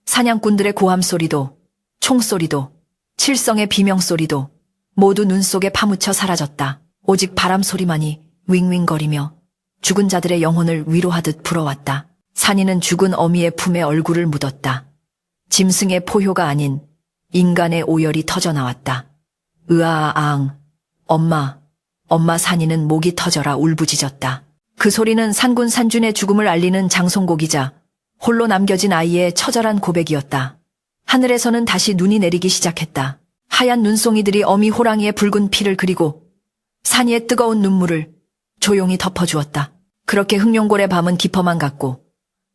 사냥꾼들의 고함 소리도, 총소리도, 칠성의 비명소리도 모두 눈 속에 파묻혀 사라졌다. 오직 바람 소리만이 윙윙거리며 죽은 자들의 영혼을 위로하듯 불어왔다. 산이는 죽은 어미의 품에 얼굴을 묻었다. 짐승의 포효가 아닌 인간의 오열이 터져나왔다. 으아아앙, 엄마 산이는 목이 터져라 울부짖었다. 그 소리는 산군 산준의 죽음을 알리는 장송곡이자 홀로 남겨진 아이의 처절한 고백이었다. 하늘에서는 다시 눈이 내리기 시작했다. 하얀 눈송이들이 어미 호랑이의 붉은 피를 그리고 산이의 뜨거운 눈물을 조용히 덮어주었다. 그렇게 흑룡골의 밤은 깊어만 갔고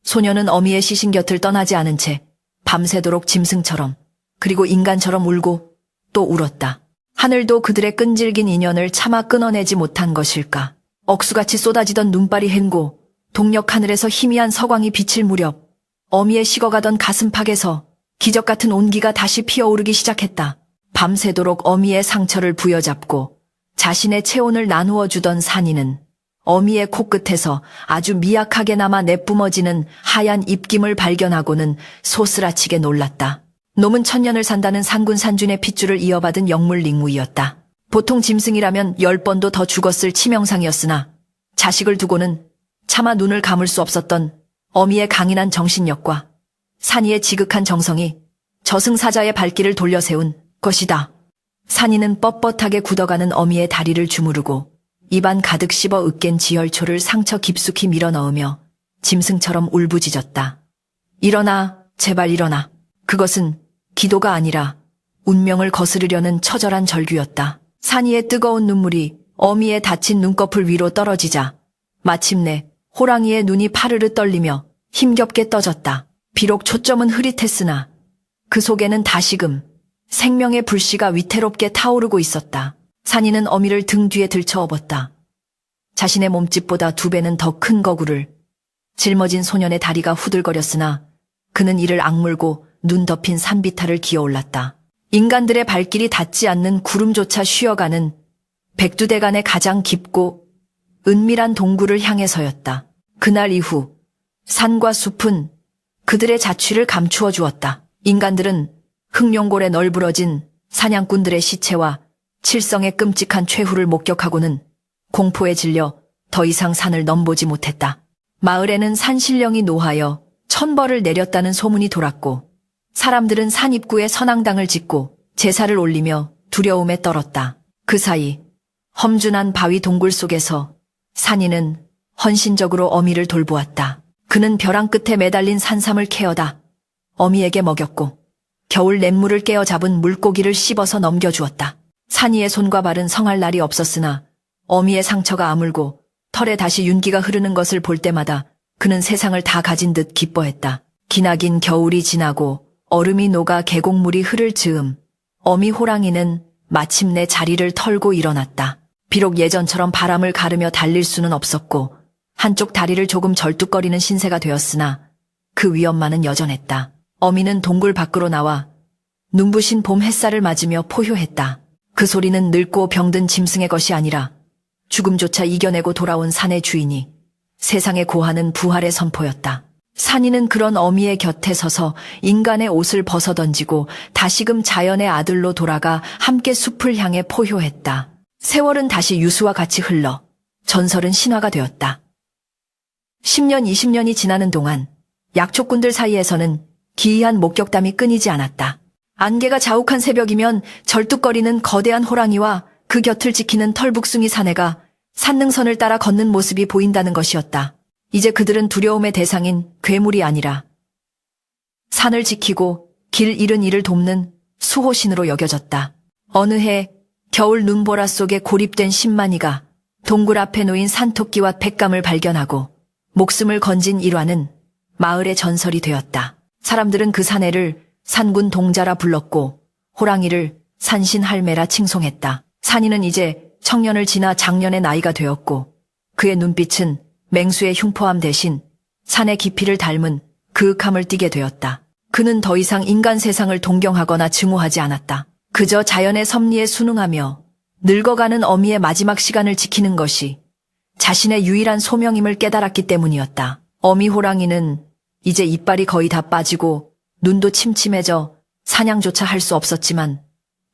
소녀는 어미의 시신 곁을 떠나지 않은 채 밤새도록 짐승처럼 그리고 인간처럼 울고 또 울었다. 하늘도 그들의 끈질긴 인연을 차마 끊어내지 못한 것일까. 억수같이 쏟아지던 눈발이 헹고 동력 하늘에서 희미한 서광이 비칠 무렵 어미의 식어가던 가슴팍에서 기적같은 온기가 다시 피어오르기 시작했다. 밤새도록 어미의 상처를 부여잡고 자신의 체온을 나누어 주던 산이는 어미의 코끝에서 아주 미약하게 남아 내뿜어지는 하얀 입김을 발견하고는 소스라치게 놀랐다. 놈은 천년을 산다는 산군 산준의 핏줄을 이어받은 영물링무이었다. 보통 짐승이라면 10번도 더 죽었을 치명상이었으나 자식을 두고는 차마 눈을 감을 수 없었던 어미의 강인한 정신력과 산이의 지극한 정성이 저승사자의 발길을 돌려세운 것이다. 산이는 뻣뻣하게 굳어가는 어미의 다리를 주무르고 입안 가득 씹어 으깬 지혈초를 상처 깊숙이 밀어넣으며 짐승처럼 울부짖었다. 일어나, 제발 일어나. 그것은 기도가 아니라 운명을 거스르려는 처절한 절규였다. 산이의 뜨거운 눈물이 어미의 다친 눈꺼풀 위로 떨어지자 마침내 호랑이의 눈이 파르르 떨리며 힘겹게 떠졌다. 비록 초점은 흐릿했으나 그 속에는 다시금 생명의 불씨가 위태롭게 타오르고 있었다. 산이는 어미를 등 뒤에 들쳐 업었다. 자신의 몸집보다 2배는 더 큰 거구를. 짊어진 소년의 다리가 후들거렸으나 그는 이를 악물고 눈 덮인 산비탈을 기어올랐다. 인간들의 발길이 닿지 않는 구름조차 쉬어가는 백두대간의 가장 깊고 은밀한 동굴을 향해서였다. 그날 이후 산과 숲은 그들의 자취를 감추어 주었다. 인간들은 흑룡골에 널브러진 사냥꾼들의 시체와 칠성의 끔찍한 최후를 목격하고는 공포에 질려 더 이상 산을 넘보지 못했다. 마을에는 산신령이 노하여 천벌을 내렸다는 소문이 돌았고 사람들은 산 입구에 선앙당을 짓고 제사를 올리며 두려움에 떨었다. 그 사이 험준한 바위 동굴 속에서 산이는 헌신적으로 어미를 돌보았다. 그는 벼랑 끝에 매달린 산삼을 캐어다 어미에게 먹였고 겨울 냇물을 깨어 잡은 물고기를 씹어서 넘겨주었다. 산이의 손과 발은 성할 날이 없었으나 어미의 상처가 아물고 털에 다시 윤기가 흐르는 것을 볼 때마다 그는 세상을 다 가진 듯 기뻐했다. 기나긴 겨울이 지나고 얼음이 녹아 계곡물이 흐를 즈음 어미 호랑이는 마침내 자리를 털고 일어났다. 비록 예전처럼 바람을 가르며 달릴 수는 없었고 한쪽 다리를 조금 절뚝거리는 신세가 되었으나 그 위엄만은 여전했다. 어미는 동굴 밖으로 나와 눈부신 봄 햇살을 맞으며 포효했다. 그 소리는 늙고 병든 짐승의 것이 아니라 죽음조차 이겨내고 돌아온 산의 주인이 세상에 고하는 부활의 선포였다. 산이는 그런 어미의 곁에 서서 인간의 옷을 벗어던지고 다시금 자연의 아들로 돌아가 함께 숲을 향해 포효했다. 세월은 다시 유수와 같이 흘러 전설은 신화가 되었다. 10년, 20년이 지나는 동안 약초꾼들 사이에서는 기이한 목격담이 끊이지 않았다. 안개가 자욱한 새벽이면 절뚝거리는 거대한 호랑이와 그 곁을 지키는 털북숭이 사내가 산능선을 따라 걷는 모습이 보인다는 것이었다. 이제 그들은 두려움의 대상인 괴물이 아니라 산을 지키고 길 잃은 이를 돕는 수호신으로 여겨졌다. 어느 해 겨울 눈보라 속에 고립된 10만이가 동굴 앞에 놓인 산토끼와 뎁감을 발견하고 목숨을 건진 일화는 마을의 전설이 되었다. 사람들은 그 사내를 산군 동자라 불렀고 호랑이를 산신할매라 칭송했다. 산이는 이제 청년을 지나 장년의 나이가 되었고 그의 눈빛은 맹수의 흉포함 대신 산의 깊이를 닮은 그윽함을 띠게 되었다. 그는 더 이상 인간 세상을 동경하거나 증오하지 않았다. 그저 자연의 섭리에 순응하며 늙어가는 어미의 마지막 시간을 지키는 것이 자신의 유일한 소명임을 깨달았기 때문이었다. 어미 호랑이는 이제 이빨이 거의 다 빠지고 눈도 침침해져 사냥조차 할 수 없었지만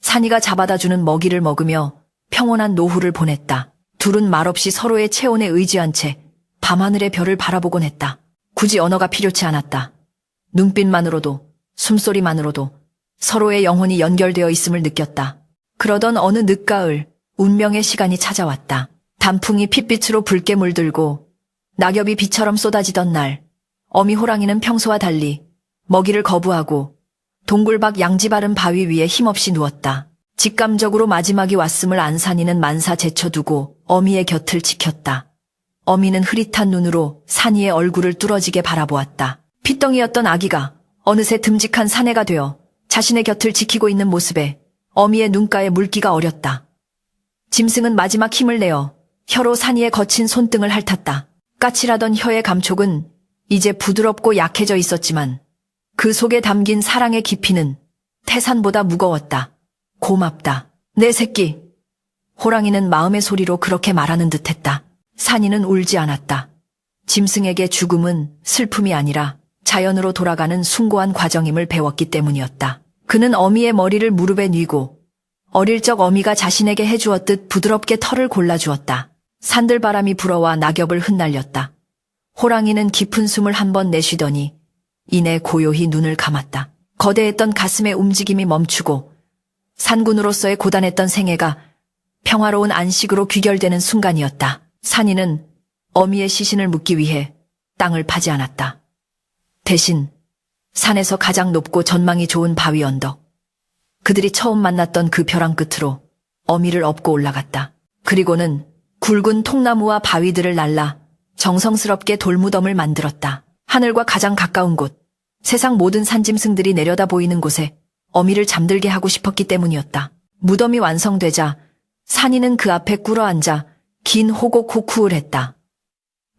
산이가 잡아다주는 먹이를 먹으며 평온한 노후를 보냈다. 둘은 말없이 서로의 체온에 의지한 채 밤하늘의 별을 바라보곤 했다. 굳이 언어가 필요치 않았다. 눈빛만으로도 숨소리만으로도 서로의 영혼이 연결되어 있음을 느꼈다. 그러던 어느 늦가을 운명의 시간이 찾아왔다. 단풍이 핏빛으로 붉게 물들고 낙엽이 비처럼 쏟아지던 날 어미 호랑이는 평소와 달리 먹이를 거부하고 동굴 밖 양지 바른 바위 위에 힘없이 누웠다. 직감적으로 마지막이 왔음을 안 산이는 만사 제쳐두고 어미의 곁을 지켰다. 어미는 흐릿한 눈으로 산이의 얼굴을 뚫어지게 바라보았다. 핏덩이였던 아기가 어느새 듬직한 사내가 되어 자신의 곁을 지키고 있는 모습에 어미의 눈가에 물기가 어렸다. 짐승은 마지막 힘을 내어 혀로 산이의 거친 손등을 핥았다. 까칠하던 혀의 감촉은 이제 부드럽고 약해져 있었지만 그 속에 담긴 사랑의 깊이는 태산보다 무거웠다. 고맙다. 내 새끼. 호랑이는 마음의 소리로 그렇게 말하는 듯했다. 산이는 울지 않았다. 짐승에게 죽음은 슬픔이 아니라 자연으로 돌아가는 숭고한 과정임을 배웠기 때문이었다. 그는 어미의 머리를 무릎에 뉘고 어릴 적 어미가 자신에게 해주었듯 부드럽게 털을 골라주었다. 산들바람이 불어와 낙엽을 흩날렸다. 호랑이는 깊은 숨을 한 번 내쉬더니 이내 고요히 눈을 감았다. 거대했던 가슴의 움직임이 멈추고 산군으로서의 고단했던 생애가 평화로운 안식으로 귀결되는 순간이었다. 산이는 어미의 시신을 묻기 위해 땅을 파지 않았다. 대신 산에서 가장 높고 전망이 좋은 바위 언덕, 그들이 처음 만났던 그 벼랑 끝으로 어미를 업고 올라갔다. 그리고는 굵은 통나무와 바위들을 날라 정성스럽게 돌무덤을 만들었다. 하늘과 가장 가까운 곳, 세상 모든 산짐승들이 내려다 보이는 곳에 어미를 잠들게 하고 싶었기 때문이었다. 무덤이 완성되자 산이는 그 앞에 꿇어앉아 긴 호곡 호쿠을 했다.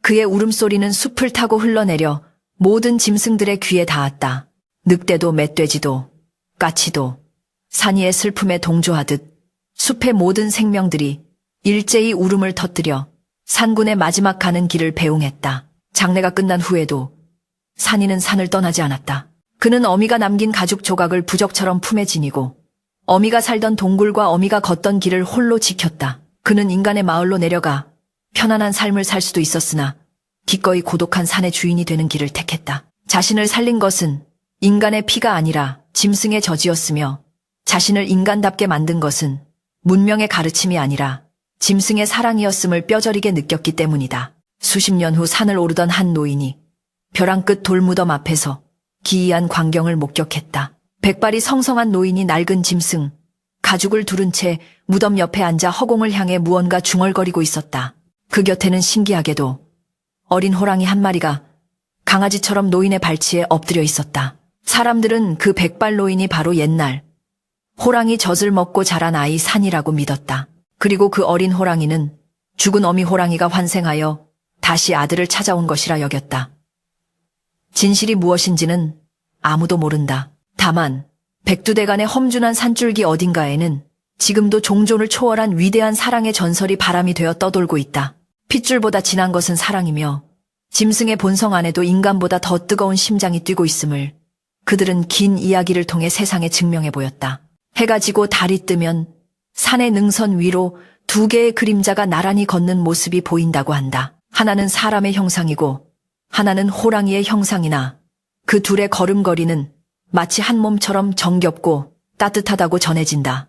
그의 울음소리는 숲을 타고 흘러내려 모든 짐승들의 귀에 닿았다. 늑대도 멧돼지도 까치도 산이의 슬픔에 동조하듯 숲의 모든 생명들이 일제히 울음을 터뜨려 산군의 마지막 가는 길을 배웅했다. 장례가 끝난 후에도 산이는 산을 떠나지 않았다. 그는 어미가 남긴 가죽 조각을 부적처럼 품에 지니고 어미가 살던 동굴과 어미가 걷던 길을 홀로 지켰다. 그는 인간의 마을로 내려가 편안한 삶을 살 수도 있었으나 기꺼이 고독한 산의 주인이 되는 길을 택했다. 자신을 살린 것은 인간의 피가 아니라 짐승의 저지였으며 자신을 인간답게 만든 것은 문명의 가르침이 아니라 짐승의 사랑이었음을 뼈저리게 느꼈기 때문이다. 수십 년 후 산을 오르던 한 노인이 벼랑 끝 돌무덤 앞에서 기이한 광경을 목격했다. 백발이 성성한 노인이 낡은 짐승, 가죽을 두른 채 무덤 옆에 앉아 허공을 향해 무언가 중얼거리고 있었다. 그 곁에는 신기하게도 어린 호랑이 한 마리가 강아지처럼 노인의 발치에 엎드려 있었다. 사람들은 그 백발 노인이 바로 옛날 호랑이 젖을 먹고 자란 아이 산이라고 믿었다. 그리고 그 어린 호랑이는 죽은 어미 호랑이가 환생하여 다시 아들을 찾아온 것이라 여겼다. 진실이 무엇인지는 아무도 모른다. 다만 백두대간의 험준한 산줄기 어딘가에는 지금도 종존을 초월한 위대한 사랑의 전설이 바람이 되어 떠돌고 있다. 핏줄보다 진한 것은 사랑이며 짐승의 본성 안에도 인간보다 더 뜨거운 심장이 뛰고 있음을 그들은 긴 이야기를 통해 세상에 증명해 보였다. 해가 지고 달이 뜨면 산의 능선 위로 두 개의 그림자가 나란히 걷는 모습이 보인다고 한다. 하나는 사람의 형상이고 하나는 호랑이의 형상이나 그 둘의 걸음걸이는 마치 한 몸처럼 정겹고 따뜻하다고 전해진다.